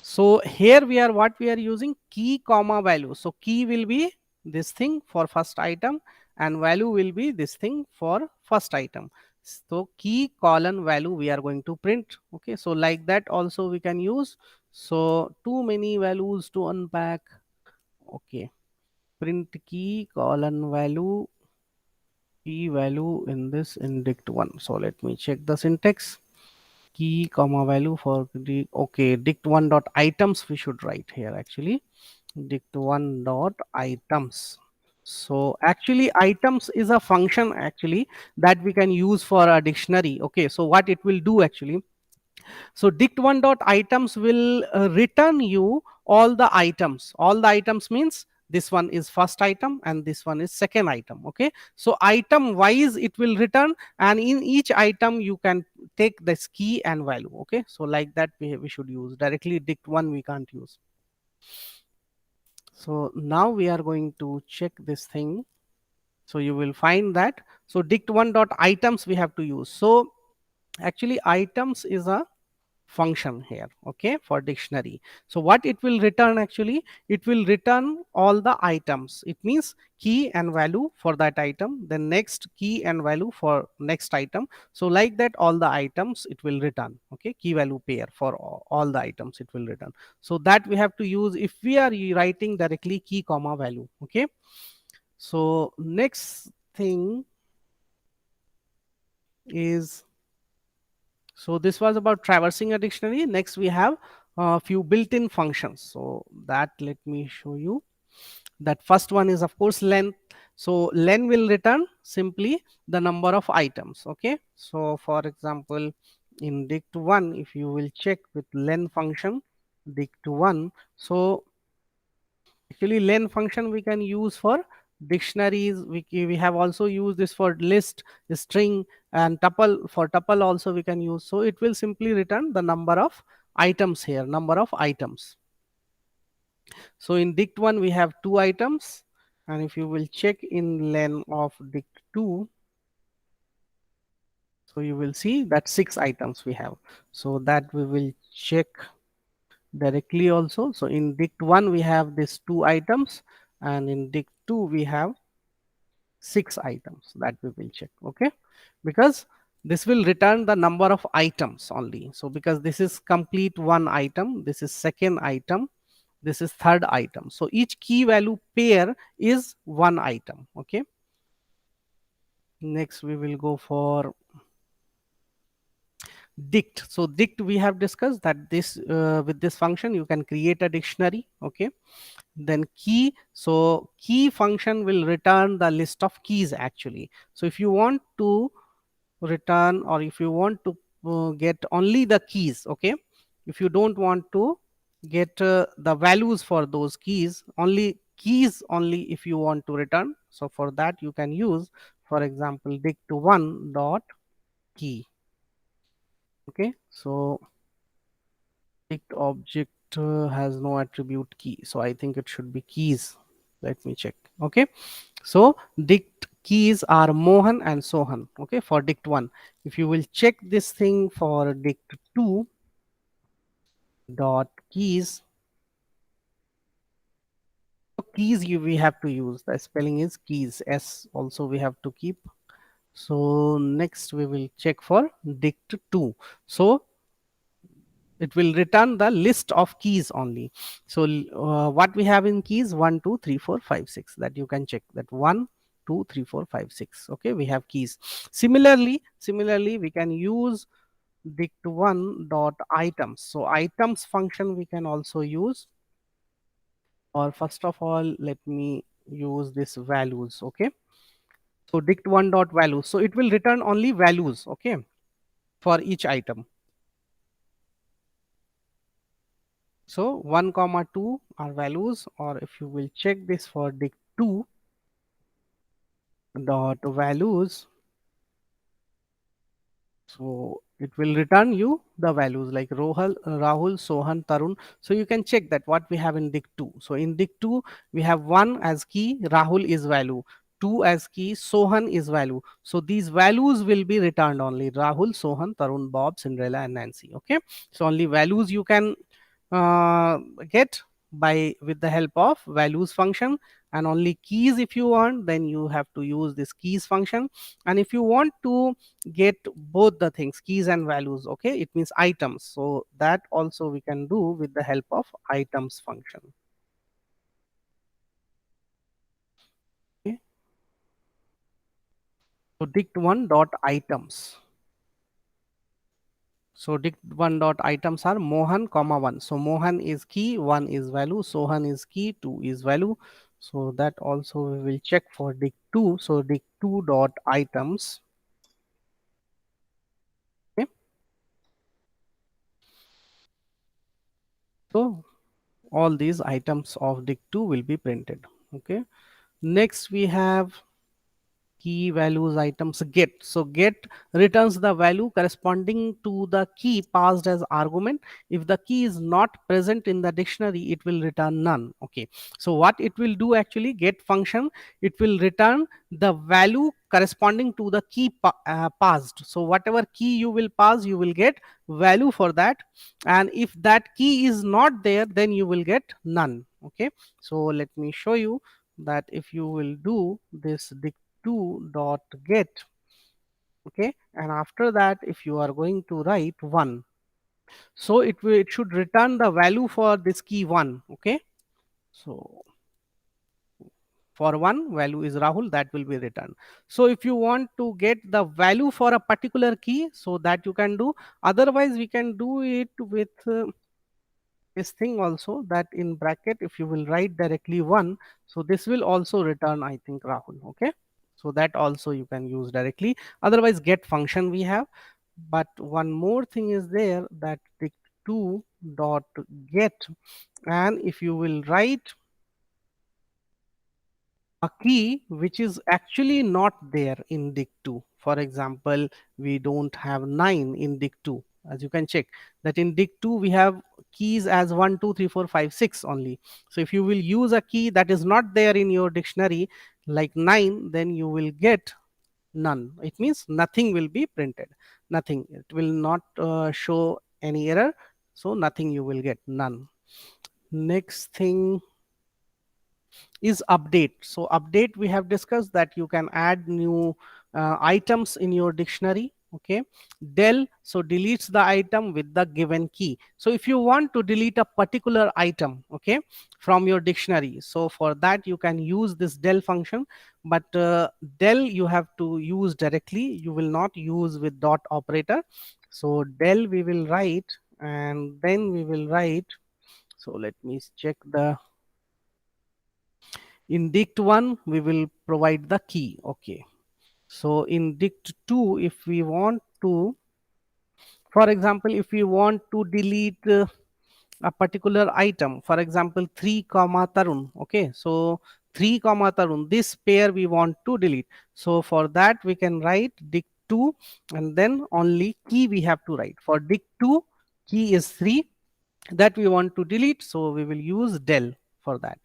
so here we are, what we are using, key comma value. So key will be this thing for first item, and value will be this thing for first item. So key colon value we are going to print. Okay, so like that also we can use. So too many values to unpack. Okay, print key colon value, key value in this in dict1. So let me check the syntax. Key comma value for the, okay, dict1 dot items we should write here actually, dict1 dot items. So actually items is a function actually that we can use for a dictionary. Okay, so what it will do actually, so dict1 dot items will return you all the items. All the items means this one is first item and this one is second item. Okay, so item wise it will return, and in each item you can take this key and value. Okay, so like that we should use directly, dict1 we can't use. So now we are going to check this thing. So you will find that, so dict1 dot items we have to use. So actually items is a function here, okay, for dictionary. So what it will return actually, it will return all the items. It means key and value for that item, then next key and value for next item. So like that all the items it will return. Okay, key value pair for all the items it will return. So that we have to use if we are writing directly key comma value. Okay, so next thing is, so this was about traversing a dictionary. Next we have a few built-in functions. So that let me show you. That first one is of course len. So len will return simply the number of items. Okay, so for example in dict1 if you will check with len function dict1, so actually len function we can use for dictionaries. We have also used this for list, string, and tuple. For tuple also we can use. So it will simply return the number of items here, number of items. So in dict1 we have 2 items, and if you will check in len of dict2, so you will see that 6 items we have. So that we will check directly also. So in dict1 we have these 2 items, and in dict2 we have 6 items that we will check. Okay, because this will return the number of items only. So because this is complete one item, this is second item, this is third item. So each key value pair is one item. Okay, next we will go for dict. So dict we have discussed that this with this function you can create a dictionary. Okay, then key, so key function will return the list of keys actually. So if you want to return, or if you want to get only the keys, okay, if you don't want to get the values for those keys, only keys only if you want to return, so for that you can use for example dict1 dot key. Okay, so dict object has no attribute key, so I think it should be keys. Let me check. Okay, so dict keys are Mohan and Sohan. Okay, for dict1. If you will check this thing for dict2 dot keys, keys we have to use, the spelling is keys, s also we have to keep. So next we will check for dict2. So it will return the list of keys only. So what we have in keys, 1 2 3 4 5 6, that you can check that 1 2 3 4 5 6. Okay, we have keys. Similarly we can use dict1 dot items. So items function we can also use, or first of all let me use this values. Okay, so dict1 dot values, so it will return only values, okay, for each item. So 1 comma 2 are values, or if you will check this for dict2 dot values, so it will return you the values like Rahul, Sohan, Tarun. So you can check that what we have in dict2. So in dict2 we have 1 as key, Rahul is value, 2 as key, Sohan is value. So these values will be returned only: Rahul, Sohan, Tarun, Bob, Cinderella and Nancy. Okay, so only values you can uh, get by with the help of values function, and only keys if you want, then you have to use this keys function. And if you want to get both the things, keys and values, okay, it means items, so that also we can do with the help of items function. Okay, so dict1 dot items. So dict1 dot items are Mohan comma 1. So Mohan is key, 1 is value, Sohan is key, 2 is value. So that also we will check for dict2. So dict2 dot items. Okay. So all these items of dict2 will be printed. Okay. Next we have key values items get. So get returns the value corresponding to the key passed as argument. If the key is not present in the dictionary, it will return none. Okay, so what it will do actually, get function, it will return the value corresponding to the key passed. So whatever key you will pass, you will get value for that, and if that key is not there, then you will get none. Okay, so let me show you that if you will do this dict2 dot get, okay, and after that if you are going to write 1, so it should return the value for this key 1. Okay, so for 1 value is Rahul, that will be returned. So if you want to get the value for a particular key, so that you can do, otherwise we can do it with this thing also, that in bracket if you will write directly 1, so this will also return, I think, Rahul. Okay, so that also you can use directly, otherwise get function we have. But one more thing is there, that dict2 dot get, and if you will write a key which is actually not there in dict2, for example, we don't have 9 in dict2, as you can check that in dict2 we have keys as 1 2 3 4 5 6 only. So if you will use a key that is not there in your dictionary like 9, then you will get none. It means nothing will be printed, nothing, it will not show any error, so nothing, you will get none. Next thing is update. So update, we have discussed that you can add new items in your dictionary. Okay, del, so deletes the item with the given key. So if you want to delete a particular item, okay, from your dictionary, so for that you can use this del function, but del you have to use directly, you will not use with dot operator. So del we will write, and then we will write, so let me check the, in dict1 we will provide the key. Okay, so in dict2 if we want to, for example, if we want to delete a particular item, for example 3 comma Tarun, okay, so 3 comma Tarun, this pair we want to delete, so for that we can write dict2, and then only key we have to write. For dict2 key is 3, that we want to delete, so we will use del for that.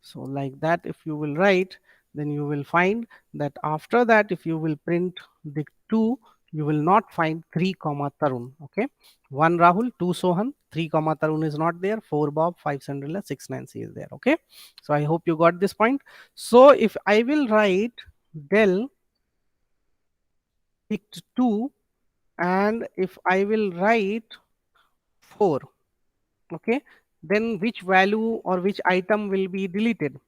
So like that if you will write, then you will find that after that if you will print dict2, you will not find 3 comma Tarun. Okay, 1 Rahul, 2 Sohan, 3 comma Tarun is not there, 4 Bob, 5 Cinderella, 6 Nancy is there. Okay, so I hope you got this point. So if I will write del dict2, and if I will write 4, okay, then which value or which item will be deleted?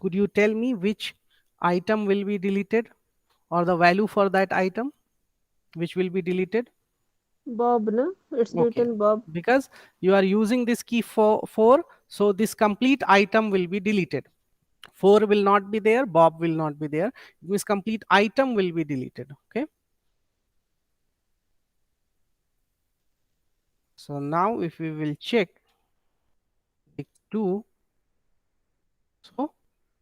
Could you tell me which item will be deleted, or the value for that item which will be deleted? Bob, no? It's Okay, written Bob. because you are using this key for 4, so this complete item will be deleted. 4 will not be there, Bob will not be there. It means complete item will be deleted. Okay. So now if we will check dict2, so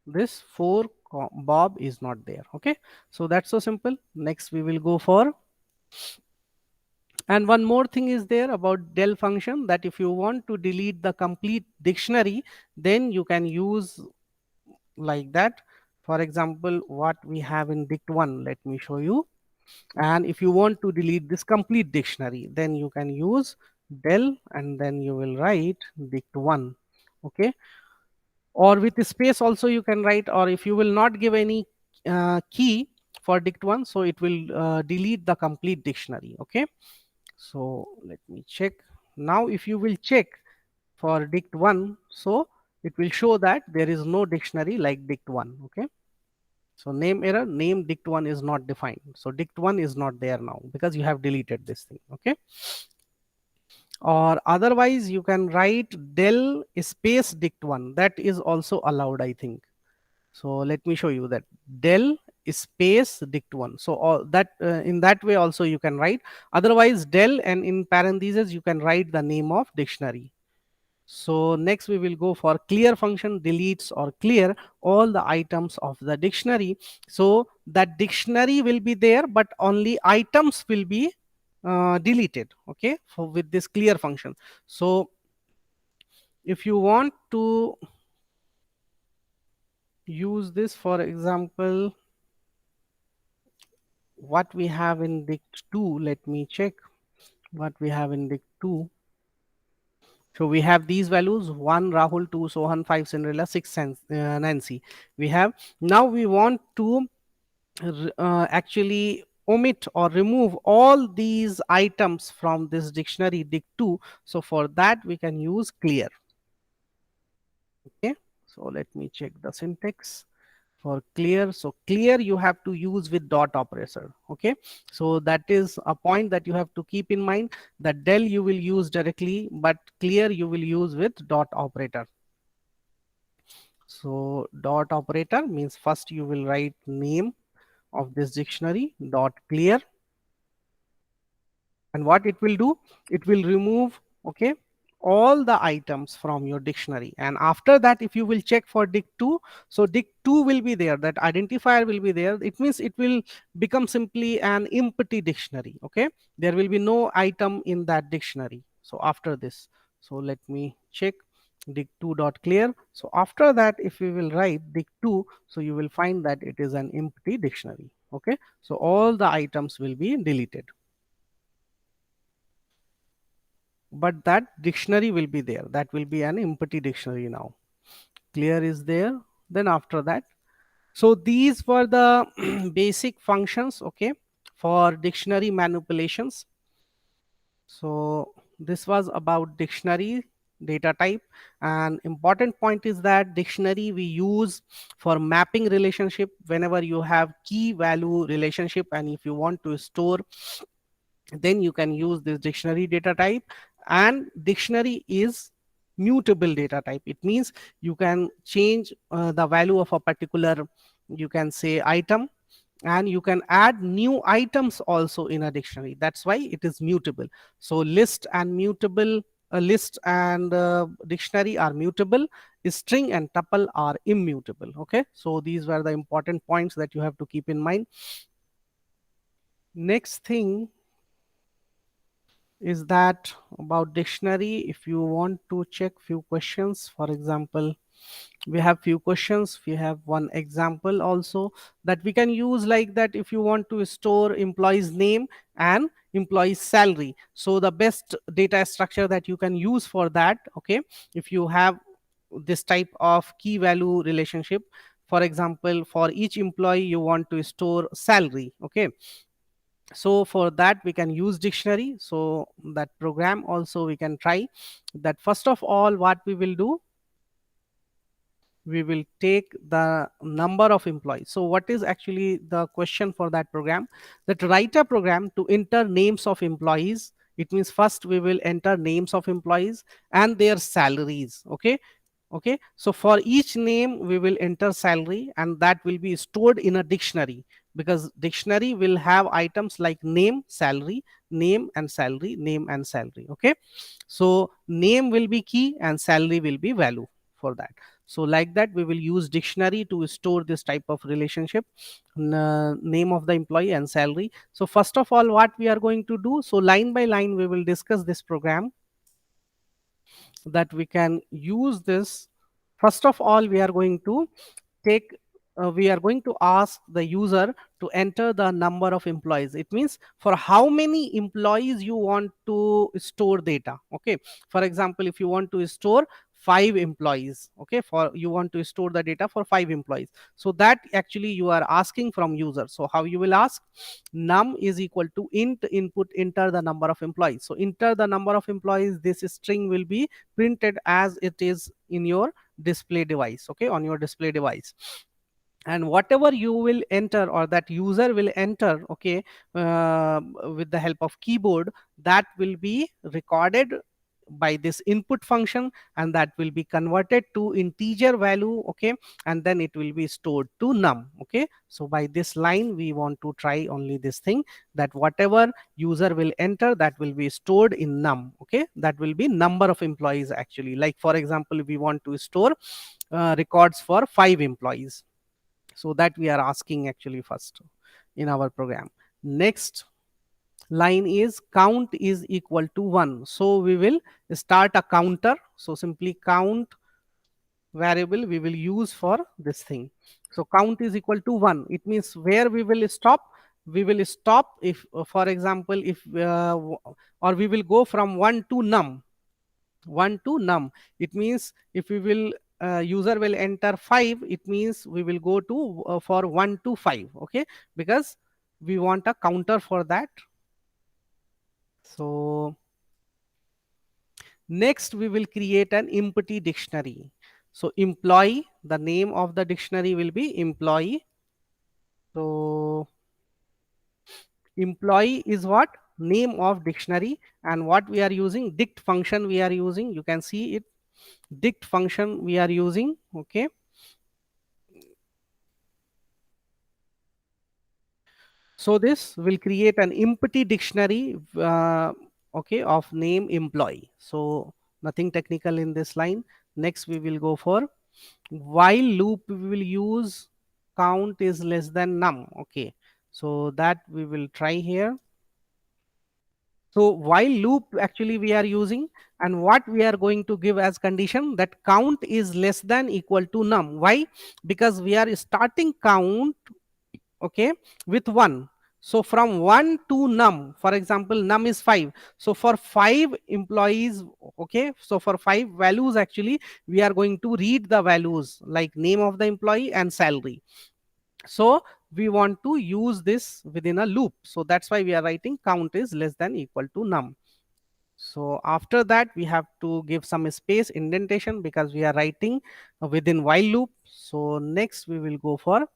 this 4 Bob is not there. Okay. So that's so simple. Next we will go for, and one more thing is there about del function, that if you want to delete the complete dictionary, then you can use like that. For example, what we have in dict1, let me show you. And if you want to delete this complete dictionary, then you can use del and then you will write dict1. Okay. Or with space also you can write, or if you will not give any key for dict1, so it will delete the complete dictionary. Okay. So let me check. Now if you will check for dict1, so it will show that there is no dictionary like dict1. Okay. So name error, name dict1 is not defined. So dict1 is not there now because you have deleted this thing. Okay. Or otherwise you can write del space dict1. That is also allowed, I think. So let me show you that del space dict1. So all that in that way also you can write. Otherwise del and in parentheses you can write the name of dictionary. So next we will go for clear function, deletes or clear all the items of the dictionary. So that dictionary will be there, but only items will be deleted. Okay, for with this clear function. So if you want to use this, for example, what we have in dict2, let me check what we have in dict2. So we have these values: 1 Rahul, 2 Sohan, 5 Cinderella, 6 Nancy. We have, now we want to actually omit or remove all these items from this dictionary dict2. So for that we can use clear. Okay. So let me check the syntax for clear. So clear you have to use with dot operator. Okay. So that is a point that you have to keep in mind, that del you will use directly, but clear you will use with dot operator. So dot operator means first you will write name of this dictionary dot clear, and what it will do, it will remove, okay, all the items from your dictionary. And after that if you will check for dict2, so dict2 will be there, that identifier will be there. It means it will become simply an empty dictionary. Okay, there will be no item in that dictionary. So after this, so let me check dict2 dot clear. So after that if we will write dict2, so you will find that it is an empty dictionary. Okay, so all the items will be deleted, but that dictionary will be there. That will be an empty dictionary. Now clear is there. Then after that, so these were the basic functions, okay, for dictionary manipulations. So this was about dictionary data type. And important point is that dictionary we use for mapping relationship. Whenever you have key value relationship and if you want to store, then you can use this dictionary data type. And dictionary is mutable data type. It means you can change the value of a particular, you can say, item, and you can add new items also in a dictionary. That's why it is mutable. So list and mutable, list and dictionary are mutable, string and tuple are immutable. Okay, so these were the important points that you have to keep in mind. Next thing is that about dictionary, if you want to check few questions, for example, we have few questions, we have one example also that we can use, like that if you want to store employee's name and employee's salary, so the best data structure that you can use for that, okay, if you have this type of key value relationship, for example, for each employee you want to store salary. Okay, so for that we can use dictionary. So that program also we can try that. First of all, what we will do, we will take the number of employees. So what is actually the question for that program, that write a program to enter names of employees It means first we will enter names of employees and their salaries. Okay, so for each name we will enter salary, and that will be stored in a dictionary, because dictionary will have items like name, salary, name and salary, name and salary. Okay, so name will be key and salary will be value for that. So like that we will use dictionary to store this type of relationship, name of the employee and salary. So first of all, what we are going to do, so line by line we will discuss this program, that we can use this. First of all, we are going to take we are going to ask the user to enter the number of employees. It means for how many employees you want to store data. Okay, for example, if you want to store 5 employees, okay, for you want to store the data for 5 employees, so that actually you are asking from user. So how you will ask, num is equal to int input, enter the number of employees. So enter the number of employees, this string will be printed as it is in your display device, okay, on your display device. And whatever you will enter, or that user will enter, okay, with the help of keyboard, that will be recorded by this input function, and that will be converted to integer value. Okay, and then it will be stored to num. Okay, so by this line we want to try only this thing, that whatever user will enter, that will be stored in num. Okay, that will be number of employees actually. Like for example, we want to store records for 5 employees, so that we are asking actually first in our program. Next line is count is equal to 1, so we will start a counter. So simply count variable we will use for this thing. So count is equal to 1, it means where we will stop, we will stop if for example if or we will go from 1 to num, 1 to num. It means if we will user will enter 5, it means we will go to for 1 to 5. Okay, because we want a counter for that. So next we will create an empty dictionary. So employee, the name of the dictionary will be employee. So employee is what, name of dictionary, and what we are using, dict function we are using, you can see it, dict function we are using. Okay, so this will create an empty dictionary, okay, of name employee. So nothing technical in this line. Next we will go for while loop, we will use count is less than num. Okay, so that we will try here. So while loop actually we are using, and what we are going to give as condition, that count is less than equal to num. Why? Because we are starting count, okay, with 1. So from 1 to num, for example num is 5, so for 5 employees, okay, so for 5 values actually we are going to read the values like name of the employee and salary. So we want to use this within a loop, so that's why we are writing count is less than equal to num. So after that we have to give some space indentation, because we are writing within while loop. So next we will go for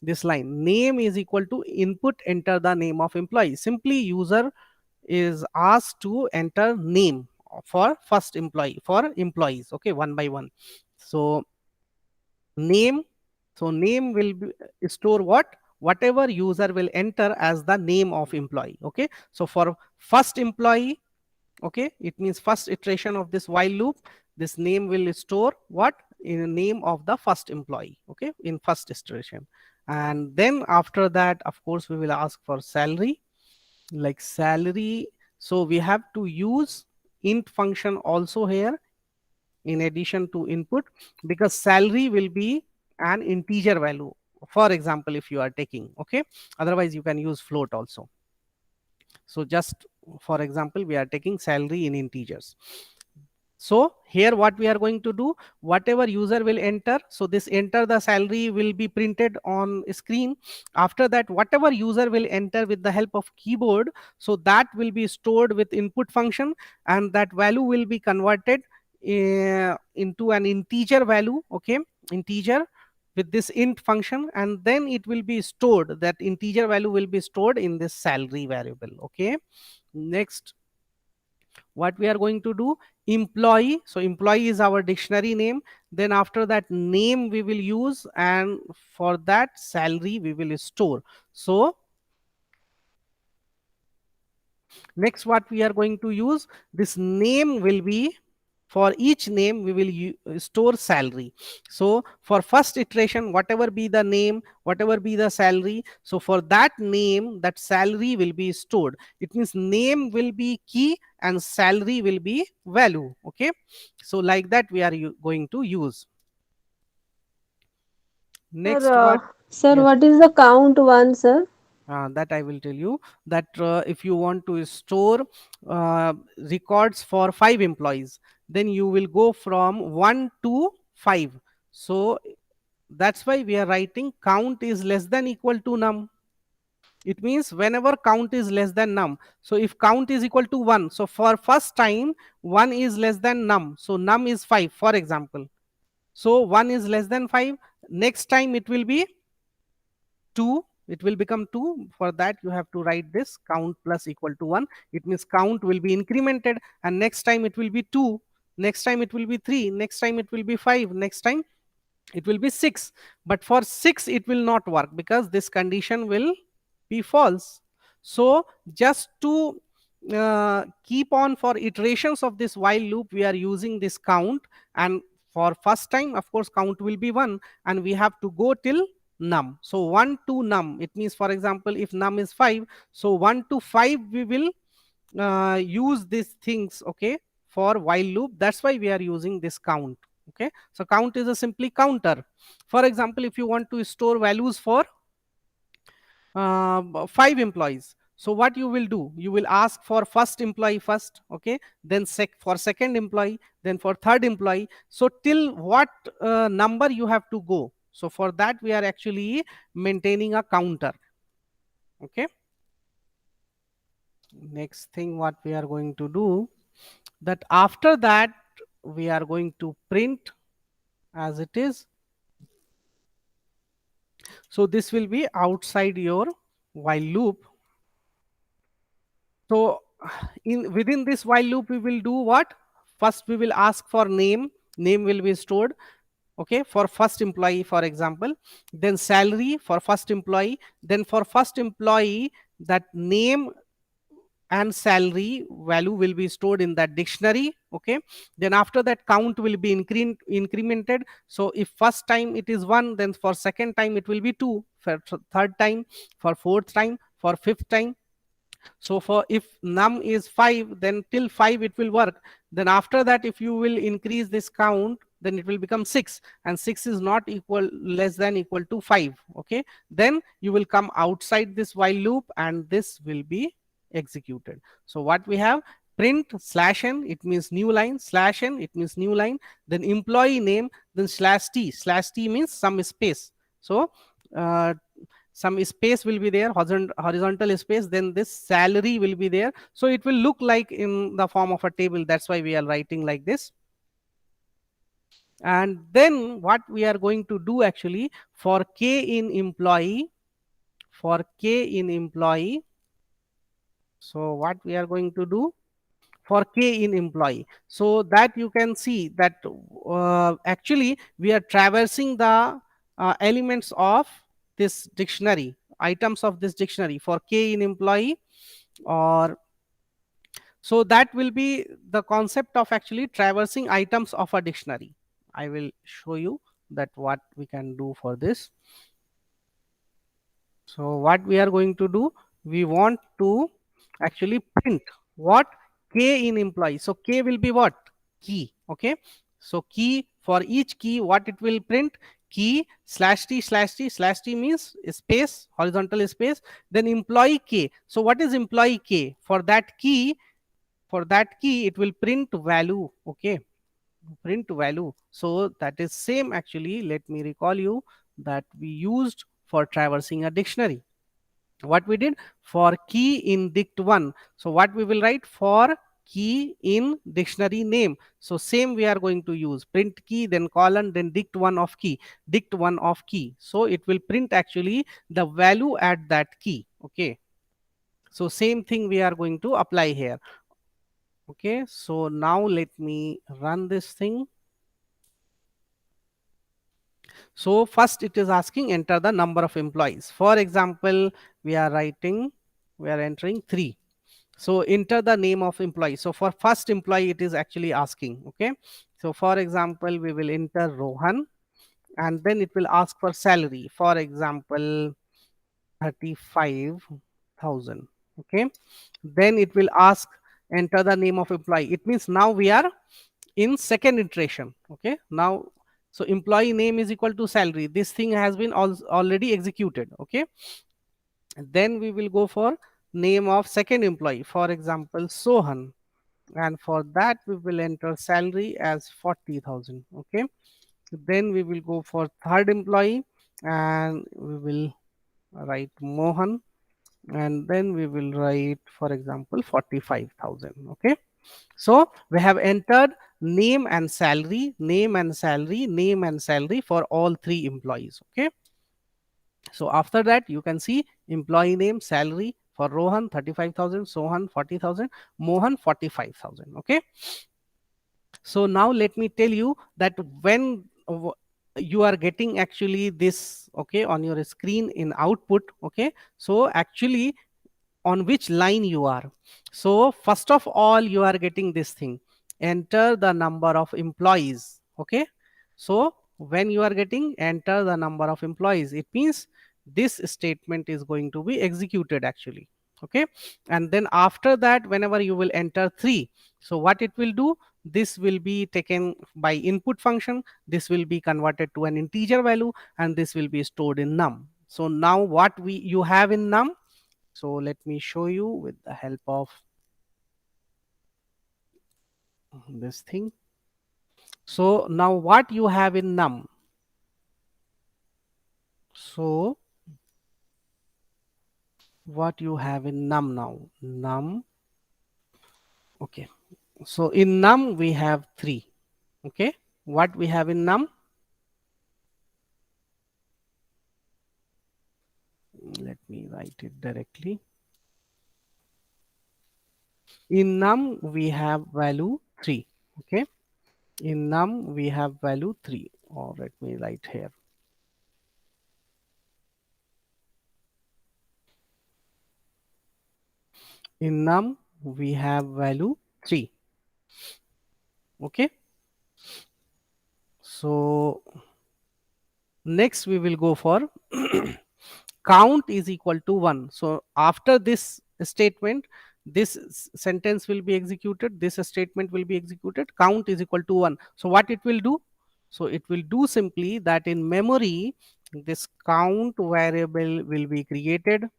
this line, name is equal to input, enter the name of employee. Simply user is asked to enter name for first employee, for employees, okay, one by one. So name, so name will be, store what, whatever user will enter as the name of employee. Okay, so for first employee, okay, it means first iteration of this while loop, this name will store what, in the name of the first employee, okay, in first iteration. And then after that of course we will ask for salary, like salary. So we have to use int function also here in addition to input, because salary will be an integer value, for example if you are taking, okay, otherwise you can use float also. So just for example we are taking salary in integers. So here what we are going to do, whatever user will enter, so this enter the salary will be printed on screen. After that whatever user will enter with the help of keyboard, so that will be stored with input function, and that value will be converted into an integer value, okay, integer, with this int function, and then it will be stored, that integer value will be stored in this salary variable. Okay, next What we are going to do, employee, so employee is our dictionary name, then after that name we will use, and for that salary we will store. So next what we are going to use, this name will be, for each name we will store salary. So for first iteration, whatever be the name, whatever be the salary, so for that name that salary will be stored. It means name will be key and salary will be value. Okay, so like that we are going to use. Sir, Next what? sir, Yes. what is the count one, sir? That I will tell you, that if you want to store records for 5 employees, then you will go from 1 to 5. So that's why we are writing count is less than equal to num. It means whenever count is less than num, so if count is equal to 1, so for first time 1 is less than num, so num is 5 for example. So 1 is less than 5, next time it will be 2, it will become 2. For that you have to write this count plus equal to 1. It means count will be incremented, and next time it will be 2, next time it will be 3, next time it will be 5, next time it will be 6. But for 6 it will not work because this condition will be false. So just to keep on for iterations of this while loop, we are using this count, and for first time of course count will be 1, and we have to go till num. So 1 to num, it means for example if num is 5, so 1 to 5 we will use these things, okay, for while loop. That's why we are using this count. Okay, so count is a simply counter. For example, if you want to store values for 5 employees, so what you will do, you will ask for first employee first, okay, then for second employee, then for third employee. So till what number you have to go, so for that we are actually maintaining a counter. Okay, next thing what we are going to do, that after that we are going to print as it is. So this will be outside your while loop. So in within this while loop we will do what, first we will ask for name, name will be stored, okay, for first employee for example, then salary for first employee, then for first employee that name and salary value will be stored in that dictionary. Okay, then after that count will be incremented. So if first time it is 1, then for second time it will be 2, for third time, for fourth time, for fifth time. So for if num is 5, then till 5 it will work. Then after that if you will increase this count, then it will become 6, and 6 is not equal, less than equal to 5. Okay, then you will come outside this while loop and this will be executed. So what we have, print slash n, it means new line, slash n, it means new line, then employee name, then slash t means some space. So some space will be there, horizontal space, then this salary will be there. So it will look like in the form of a table. That's why we are writing like this. And then what we are going to do actually, for k in employee, for k in employee, so what we are going to do for k in employee, so that you can see that actually we are traversing the elements of this dictionary, items of this dictionary for k in employee. Or so that will be the concept of actually traversing items of a dictionary. I will show you that what we can do for this. So what we are going to do, we want to actually print what, k in employee. So k will be what, key. Okay, so key, for each key what it will print, key slash t slash t slash t means space, horizontal space, then employee k. So what is employee k? For that key, for that key it will print value. Okay, print value. So that is same actually, let me recall you, that we used for traversing a dictionary. What we did for key in dict1, so what we will write, for key in dictionary name, so same we are going to use print key, then colon, then dict1 of key, dict1 of key. So it will print actually the value at that key. Okay, so same thing we are going to apply here. Okay, so now let me run this thing. So first it is asking enter the number of employees. For example, we are entering 3. So enter the name of employee. So for first employee it is actually asking. Okay, so for example we will enter Rohan, and then it will ask for salary, for example 35,000. Okay, then it will ask enter the name of employee. It means now we are in second iteration. Okay, now so employee name is equal to salary, this thing has been already executed. Okay, then we will go for name of second employee, for example Sohan, and for that we will enter salary as 40,000. Okay, then we will go for third employee, and we will write Mohan, and then we will write for example 45,000. Okay, so we have entered name and salary, name and salary, name and salary for all three employees. Okay, so after that you can see employee name, salary for Rohan 35,000, Sohan 40,000, Mohan 45,000. Okay, so now let me tell you that when you are getting actually this, okay, on your screen in output. Okay, so actually on which line you are. So first of all you are getting this thing, enter the number of employees. Okay, so when you are getting enter the number of employees, it means this statement is going to be executed actually. Okay, and then after that whenever you will enter 3, so what it will do, this will be taken by input function, this will be converted to an integer value, and this will be stored in num. So now what we you have in num, so let me show you with the help of this thing. So now what you have in num, so what you have in num now, num. Okay, so in num we have 3. Okay, what we have in num, let me write it directly. In num we have value 3. Okay, in num we have value 3, or let me write here. In num we have value 3. Okay, so next we will go for count is equal to 1. So after this statement, this sentence will be executed, this statement will be executed, count is equal to 1. So what it will do, so it will do simply that in memory this count variable will be created,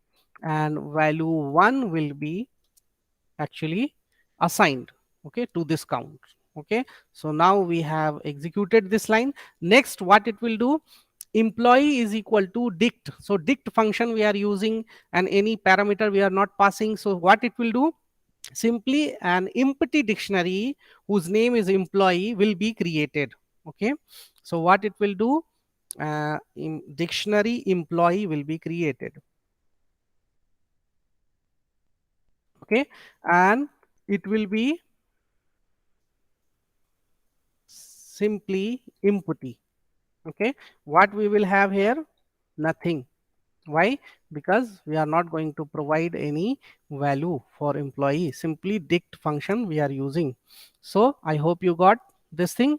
and value 1 will be actually assigned, okay, to this count. Okay, so now we have executed this line. Next what it will do, employee is equal to dict. So dict function we are using, and any parameter we are not passing. So what it will do, simply an empty dictionary whose name is employee will be created. Okay, so what it will do, in dictionary employee will be created. Okay, and it will be simply empty. Okay, what we will have here, nothing. Why? Because we are not going to provide any value for employee, simply dict function we are using. So I hope you got this thing.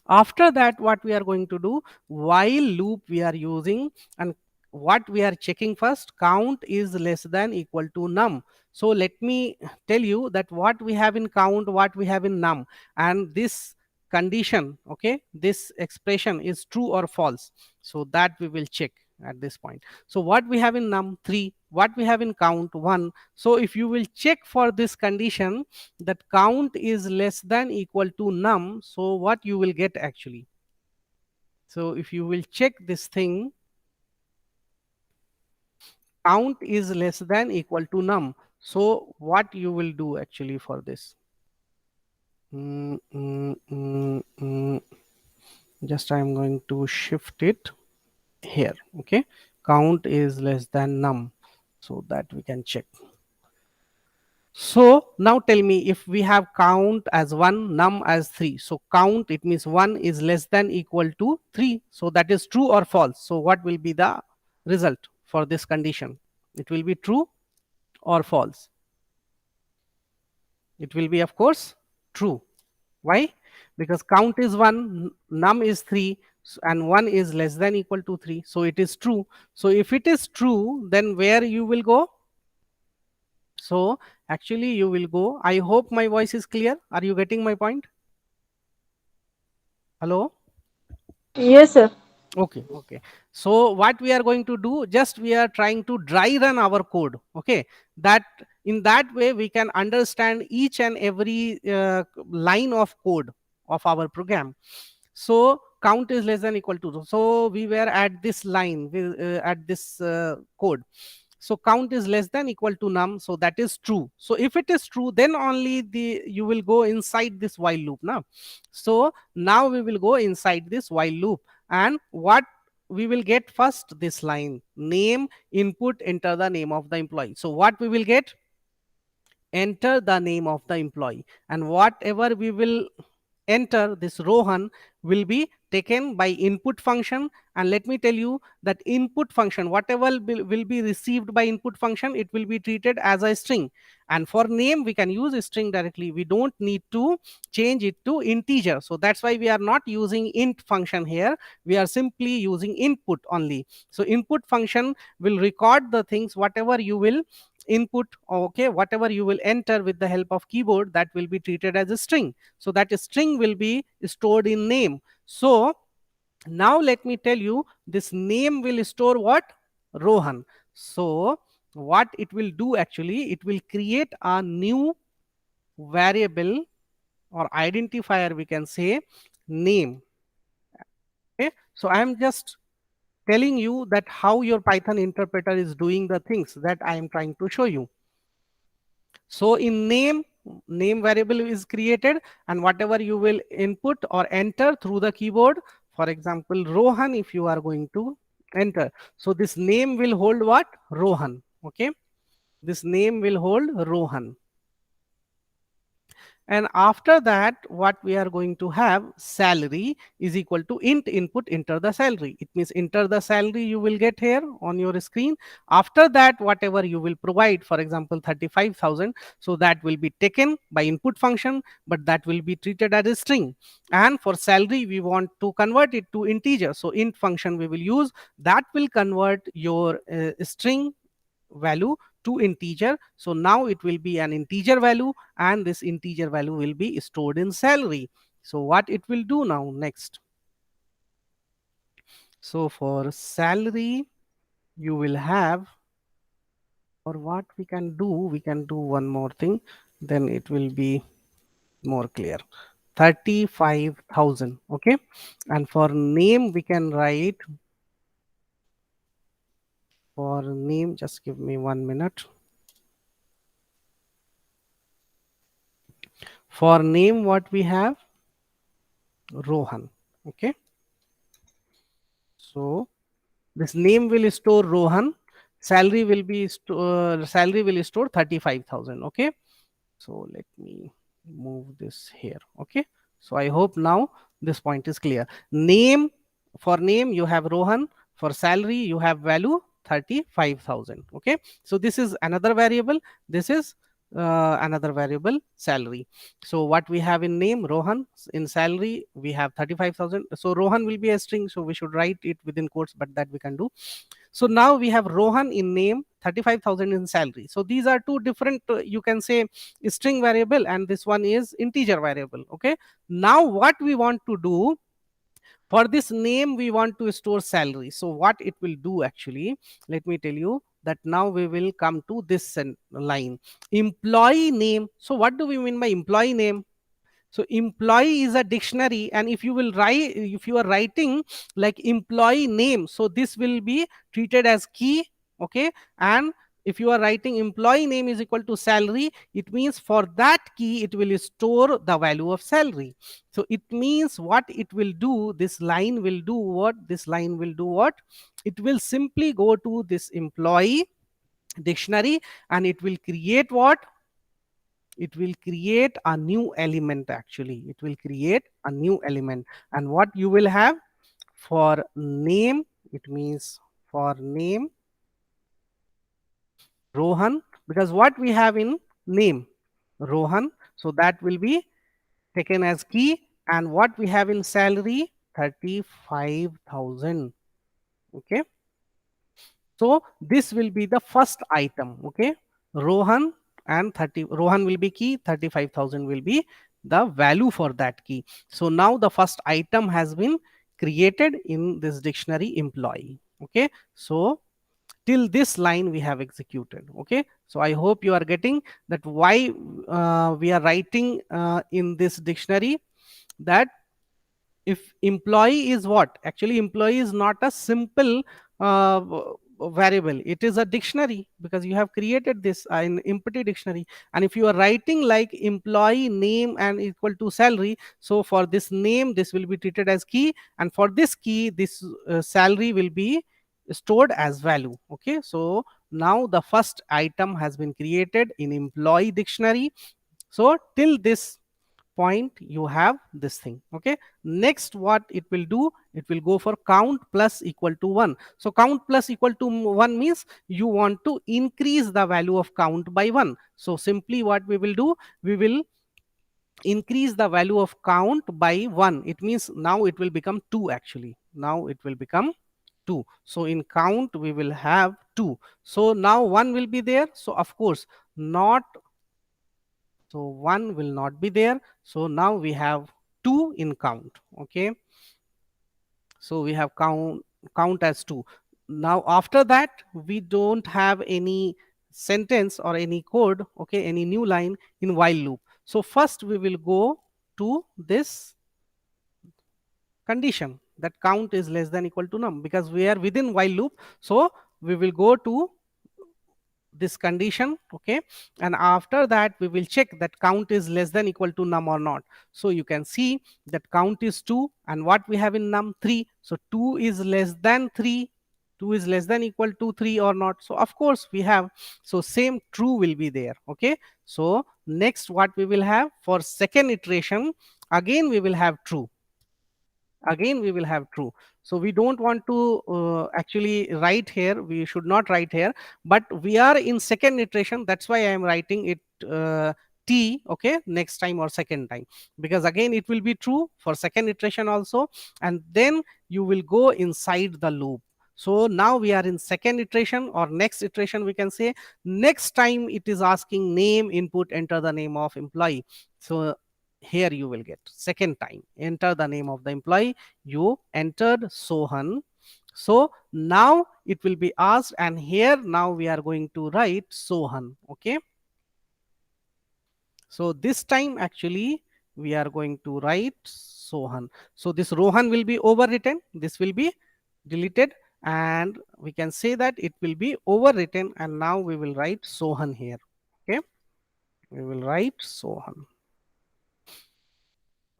After that what we are going to do, while loop we are using, and what we are checking first, count is less than equal to num. So let me tell you that what we have in count, what we have in num, and this condition, okay, this expression is true or false, so that we will check at this point. So what we have in num 3, what we have in count 1. So if you will check for this condition that count is less than equal to num, so what you will get actually, so if you will check this thing, count is less than equal to num, so what you will do actually for this, mm, mm, mm, mm, just I am going to shift it here. Okay, count is less than num, so that we can check. So now tell me, if we have count as 1, num as 3. So count, it means 1 is less than equal to 3. So that is true or false. So what will be the result for this condition? It will be true or false. It will be, of course, true. Why? Because count is 1, num is 3, and 1 is less than equal to 3. So it is true. So if it is true, then where you will go? So actually you will go. I hope my voice is clear. Are you getting my point? Hello? Yes, sir. Okay, okay. So what we are going to do, just we are trying to dry run our code. Okay, that in that way we can understand each and every line of code of our program. So count is less than equal to 2. So we were at this line, at this code. So count is less than equal to num, so that is true. So if it is true, then only the you will go inside this while loop now. So now we will go inside this while loop, and what we will get first, this line, name, input, enter the name of the employee. So what we will get? Enter the name of the employee, and whatever we will enter, this Rohan, will be taken by input function. And let me tell you that input function, whatever will be received by input function, it will be treated as a string. And for name, we can use a string directly. We don't need to change it to integer. So that's why we are not using int function here. We are simply using input only. So input function will record the things, whatever you will input, okay, whatever you will enter with the help of keyboard, that will be treated as a string. So that string will be stored in name. So now let me tell you, this name will store what? Rohan. So what it will do, actually it will create a new variable or identifier, we can say, name. Okay, so I am just telling you that how your Python interpreter is doing the things that I am trying to show you. So in name variable is created, and whatever you will input or enter through the keyboard, for example Rohan, if you are going to enter, so this name will hold what? Rohan. Okay, this name will hold Rohan. And after that, what we are going to have, salary is equal to int input, enter the salary. It means enter the salary you will get here on your screen. After that, whatever you will provide, for example 35,000, so that will be taken by input function, but that will be treated as a string. And for salary, we want to convert it to integer, so int function we will use, that will convert your string value to integer. So now it will be an integer value, and this integer value will be stored in salary. So what it will do now next? So for salary, you will have, or what we can do, we can do one more thing, then it will be more clear. 35,000. Okay, and for name we can write, for name, just give me 1 minute. For name, what we have? Rohan. Okay, so this name will store Rohan, salary will be salary will store 35,000. Okay, so let me move this here. Okay, so I hope now this point is clear. Name, for name you have Rohan, for salary you have value 35,000. Okay, so this is another variable, this is another variable, salary. So what we have in name, Rohan, in salary we have 35,000. So Rohan will be a string, so we should write it within quotes, but that we can do. So now we have Rohan in name, 35,000 in salary. So these are two different, you can say, string variable, and this one is integer variable. Okay, now what we want to do, for this name we want to store salary. So what it will do, actually, let me tell you that now we will come to this line, employee name. So what do we mean by employee name? So employee is a dictionary, and if you will write, if you are writing like employee name, so this will be treated as key. Okay, and if you are writing employee name is equal to salary, it means for that key it will store the value of salary. So it means what it will do, this line will do what? This line will do what? It will simply go to this employee dictionary, and it will create what? it will create a new element. Actually, it will create a new element. And what you will have for name, it means for name Rohan, because what we have in name Rohan, so that will be taken as key. And what we have in salary 35,000. Okay, so this will be the first item. Okay, Rohan, and 30 Rohan will be key, 35,000 will be the value for that key. So now the first item has been created in this dictionary employee. Okay, so till this line we have executed. Okay, so I hope you are getting that why we are writing in this dictionary, that if employee is what, actually employee is not a simple variable, it is a dictionary, because you have created this in empty dictionary. And if you are writing like employee name and equal to salary, so for this name this will be treated as key, and for this key this salary will be stored as value. Okay, so now the first item has been created in employee dictionary. So till this point you have this thing. Okay, next what it will do, it will go for count plus equal to 1. So count plus equal to 1 means you want to increase the value of count by 1. So simply what we will do, we will increase the value of count by 1. It means now it will become 2. Actually, now it will become 2. So in count we will have 2. So now 1 will be there, so of course not, so 1 will not be there. So now we have 2 in count. Okay, so we have count as 2. Now after that we don't have any sentence or any code, okay, any new line in while loop. So first we will go to this condition that count is less than equal to num, because we are within while loop. So we will go to this condition. Okay, and after that we will check that count is less than equal to num or not. So you can see that count is 2, and what we have in num 3. So 2 is less than 3, 2 is less than equal to 3 or not. So of course we have, so same true will be there. Okay, so next what we will have for second iteration, again we will have true, again we will have true. So we don't want to actually write here, we should not write here, but we are in second iteration, that's why I am writing it t, okay, next time or second time, because again it will be true for second iteration also, and then you will go inside the loop. So now we are in second iteration or next iteration, we can say. Next time it is asking name input, enter the name of employee. So here you will get second time, enter the name of the employee, you entered Sohan. So now it will be asked, and here now we are going to write Sohan. Okay, so this time actually we are going to write Sohan. So this Rohan will be overwritten, this will be deleted, and we can say that it will be overwritten, and now we will write Sohan here. Okay, we will write Sohan.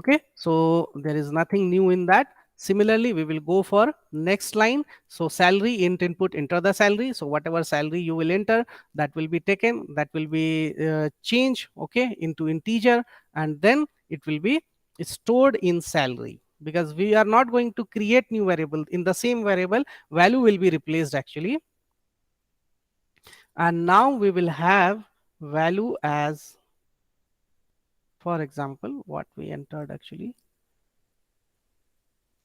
Okay, so there is nothing new in that. Similarly, we will go for next line. So salary, int input, enter the salary. So whatever salary you will enter, that will be taken, that will be changed, okay, into integer, and then it will be stored in salary, because we are not going to create new variable. In the same variable, value will be replaced actually. And now we will have value as, for example, what we entered actually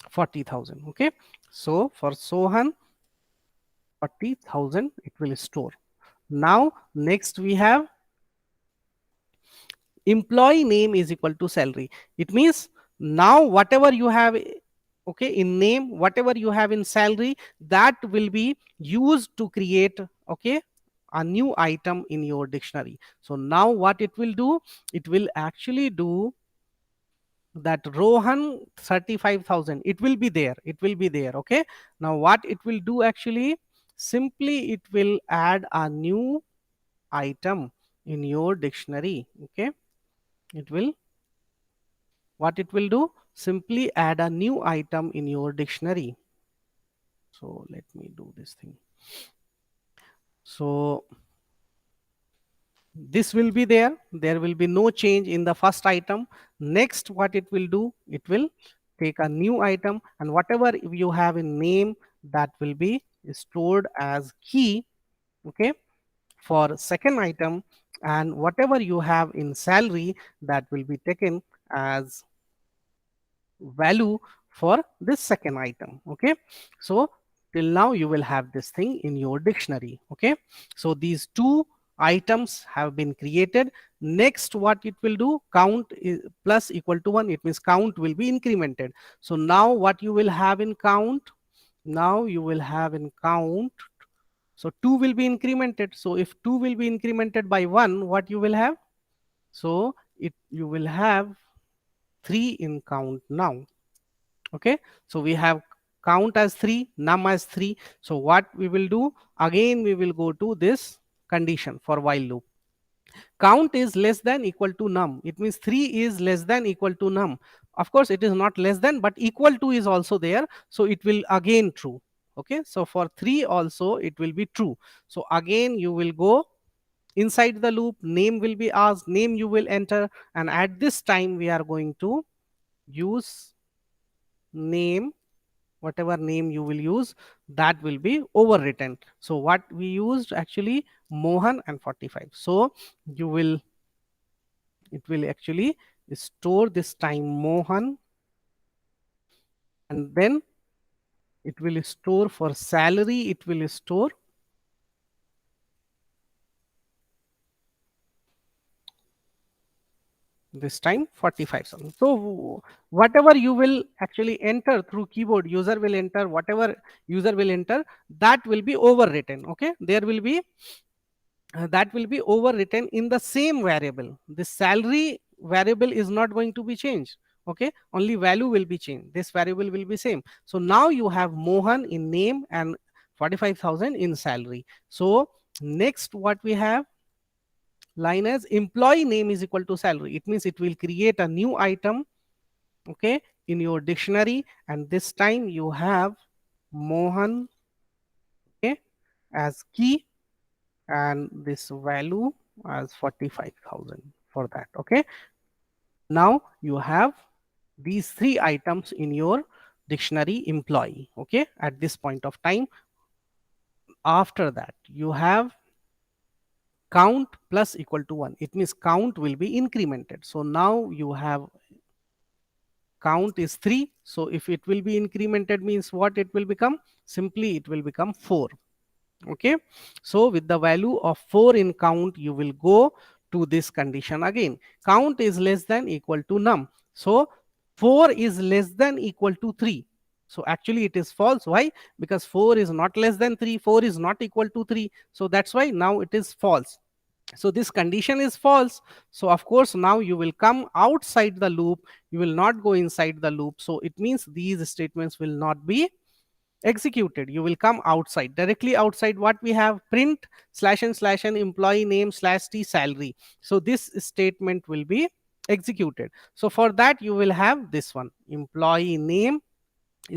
40,000. Okay, so for Sohan 40,000 it will store. Now next we have employee name is equal to salary. It means now whatever you have, okay, in name, whatever you have in salary, that will be used to create, okay, a new item in your dictionary. So now what it will do, it will actually do that Rohan 35,000, it will be there, it will be there. Okay, now what it will do actually, simply it will add a new item in your dictionary. Okay, it will, what it will do, simply add a new item in your dictionary. So let me do this thing. So This will be there will be no change in the first item. Next, what it will do, it will take a new item, and whatever you have in name, that will be stored as key, okay, for second item. And whatever you have in salary, that will be taken as value for this second item, okay. So till now you will have this thing in your dictionary, okay. So these two items have been created. Next, what it will do, count is plus equal to 1, it means count will be incremented. So now what you will have in count, now you will have in count, so 2 will be incremented. So if 2 will be incremented by 1, what you will have, so it you will have 3 in count now, okay. So we have count as 3, num as 3. So what we will do, again we will go to this condition for while loop. Count is less than equal to num, it means 3 is less than equal to num. Of course it is not less than, but equal to is also there, so it will again true, okay. So for 3 also it will be true. So again you will go inside the loop, name will be asked, name you will enter, and at this time we are going to use name, whatever name you will use, that will be overwritten. So what we used actually, Mohan and 45. So you will, it will actually store this time Mohan, and then it will store for salary, it will store this time 45,000. So whatever you will actually enter through keyboard, user will enter, whatever user will enter, that will be overwritten, okay. There will be that will be overwritten in the same variable. The salary variable is not going to be changed, okay, only value will be changed, this variable will be same. So now you have Mohan in name and 45,000 in salary. So next what we have, line as employee name is equal to salary, it means it will create a new item, okay, in your dictionary, and this time you have Mohan, okay, as key, and this value as 45,000 for that, okay. Now you have these three items in your dictionary employee, okay, at this point of time. After that you have count plus equal to 1, it means count will be incremented. So now you have count is 3, so if it will be incremented means what it will become, simply it will become 4, okay. So with the value of 4 in count, you will go to this condition again, count is less than equal to num. So 4 is less than equal to 3, so actually it is false. Why? Because 4 is not less than 3, 4 is not equal to 3, so that's why now it is false. So this condition is false. So of course now you will come outside the loop, you will not go inside the loop, so it means these statements will not be executed. You will come outside, directly outside. What we have, print slash and slash and employee name slash t salary, so this statement will be executed. So for that you will have this one, employee name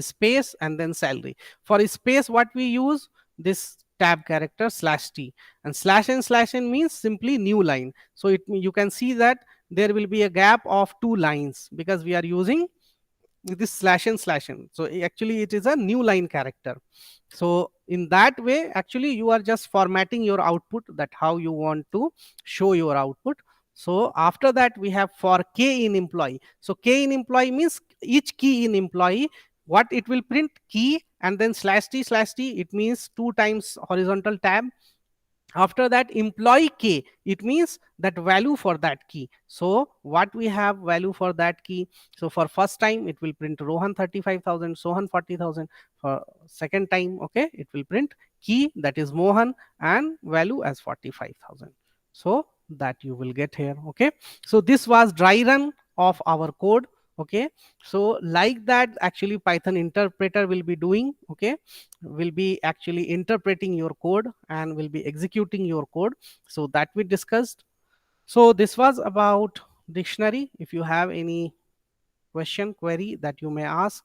space and then salary. For space what we use, this tab character slash t, and slash n means simply new line. So it, you can see that there will be a gap of 2 lines because we are using this slash n. So actually it is a new line character. So in that way actually you are just formatting your output, that how you want to show your output. So after that we have for k in employee. So k in employee means each key in employee, what it will print, key and then slash t, it means 2 times horizontal tab. After that employee k, it means that value for that key. So what we have, value for that key. So for first time it will print Rohan 35,000, Sohan 40,000. For second time, okay, it will print key, that is Mohan, and value as 45,000. So that you will get here, okay. So this was dry run of our code, okay. So like that actually Python interpreter will be doing, okay, will be actually interpreting your code and will be executing your code. So that we discussed. So this was about dictionary. If you have any question, query that you may ask.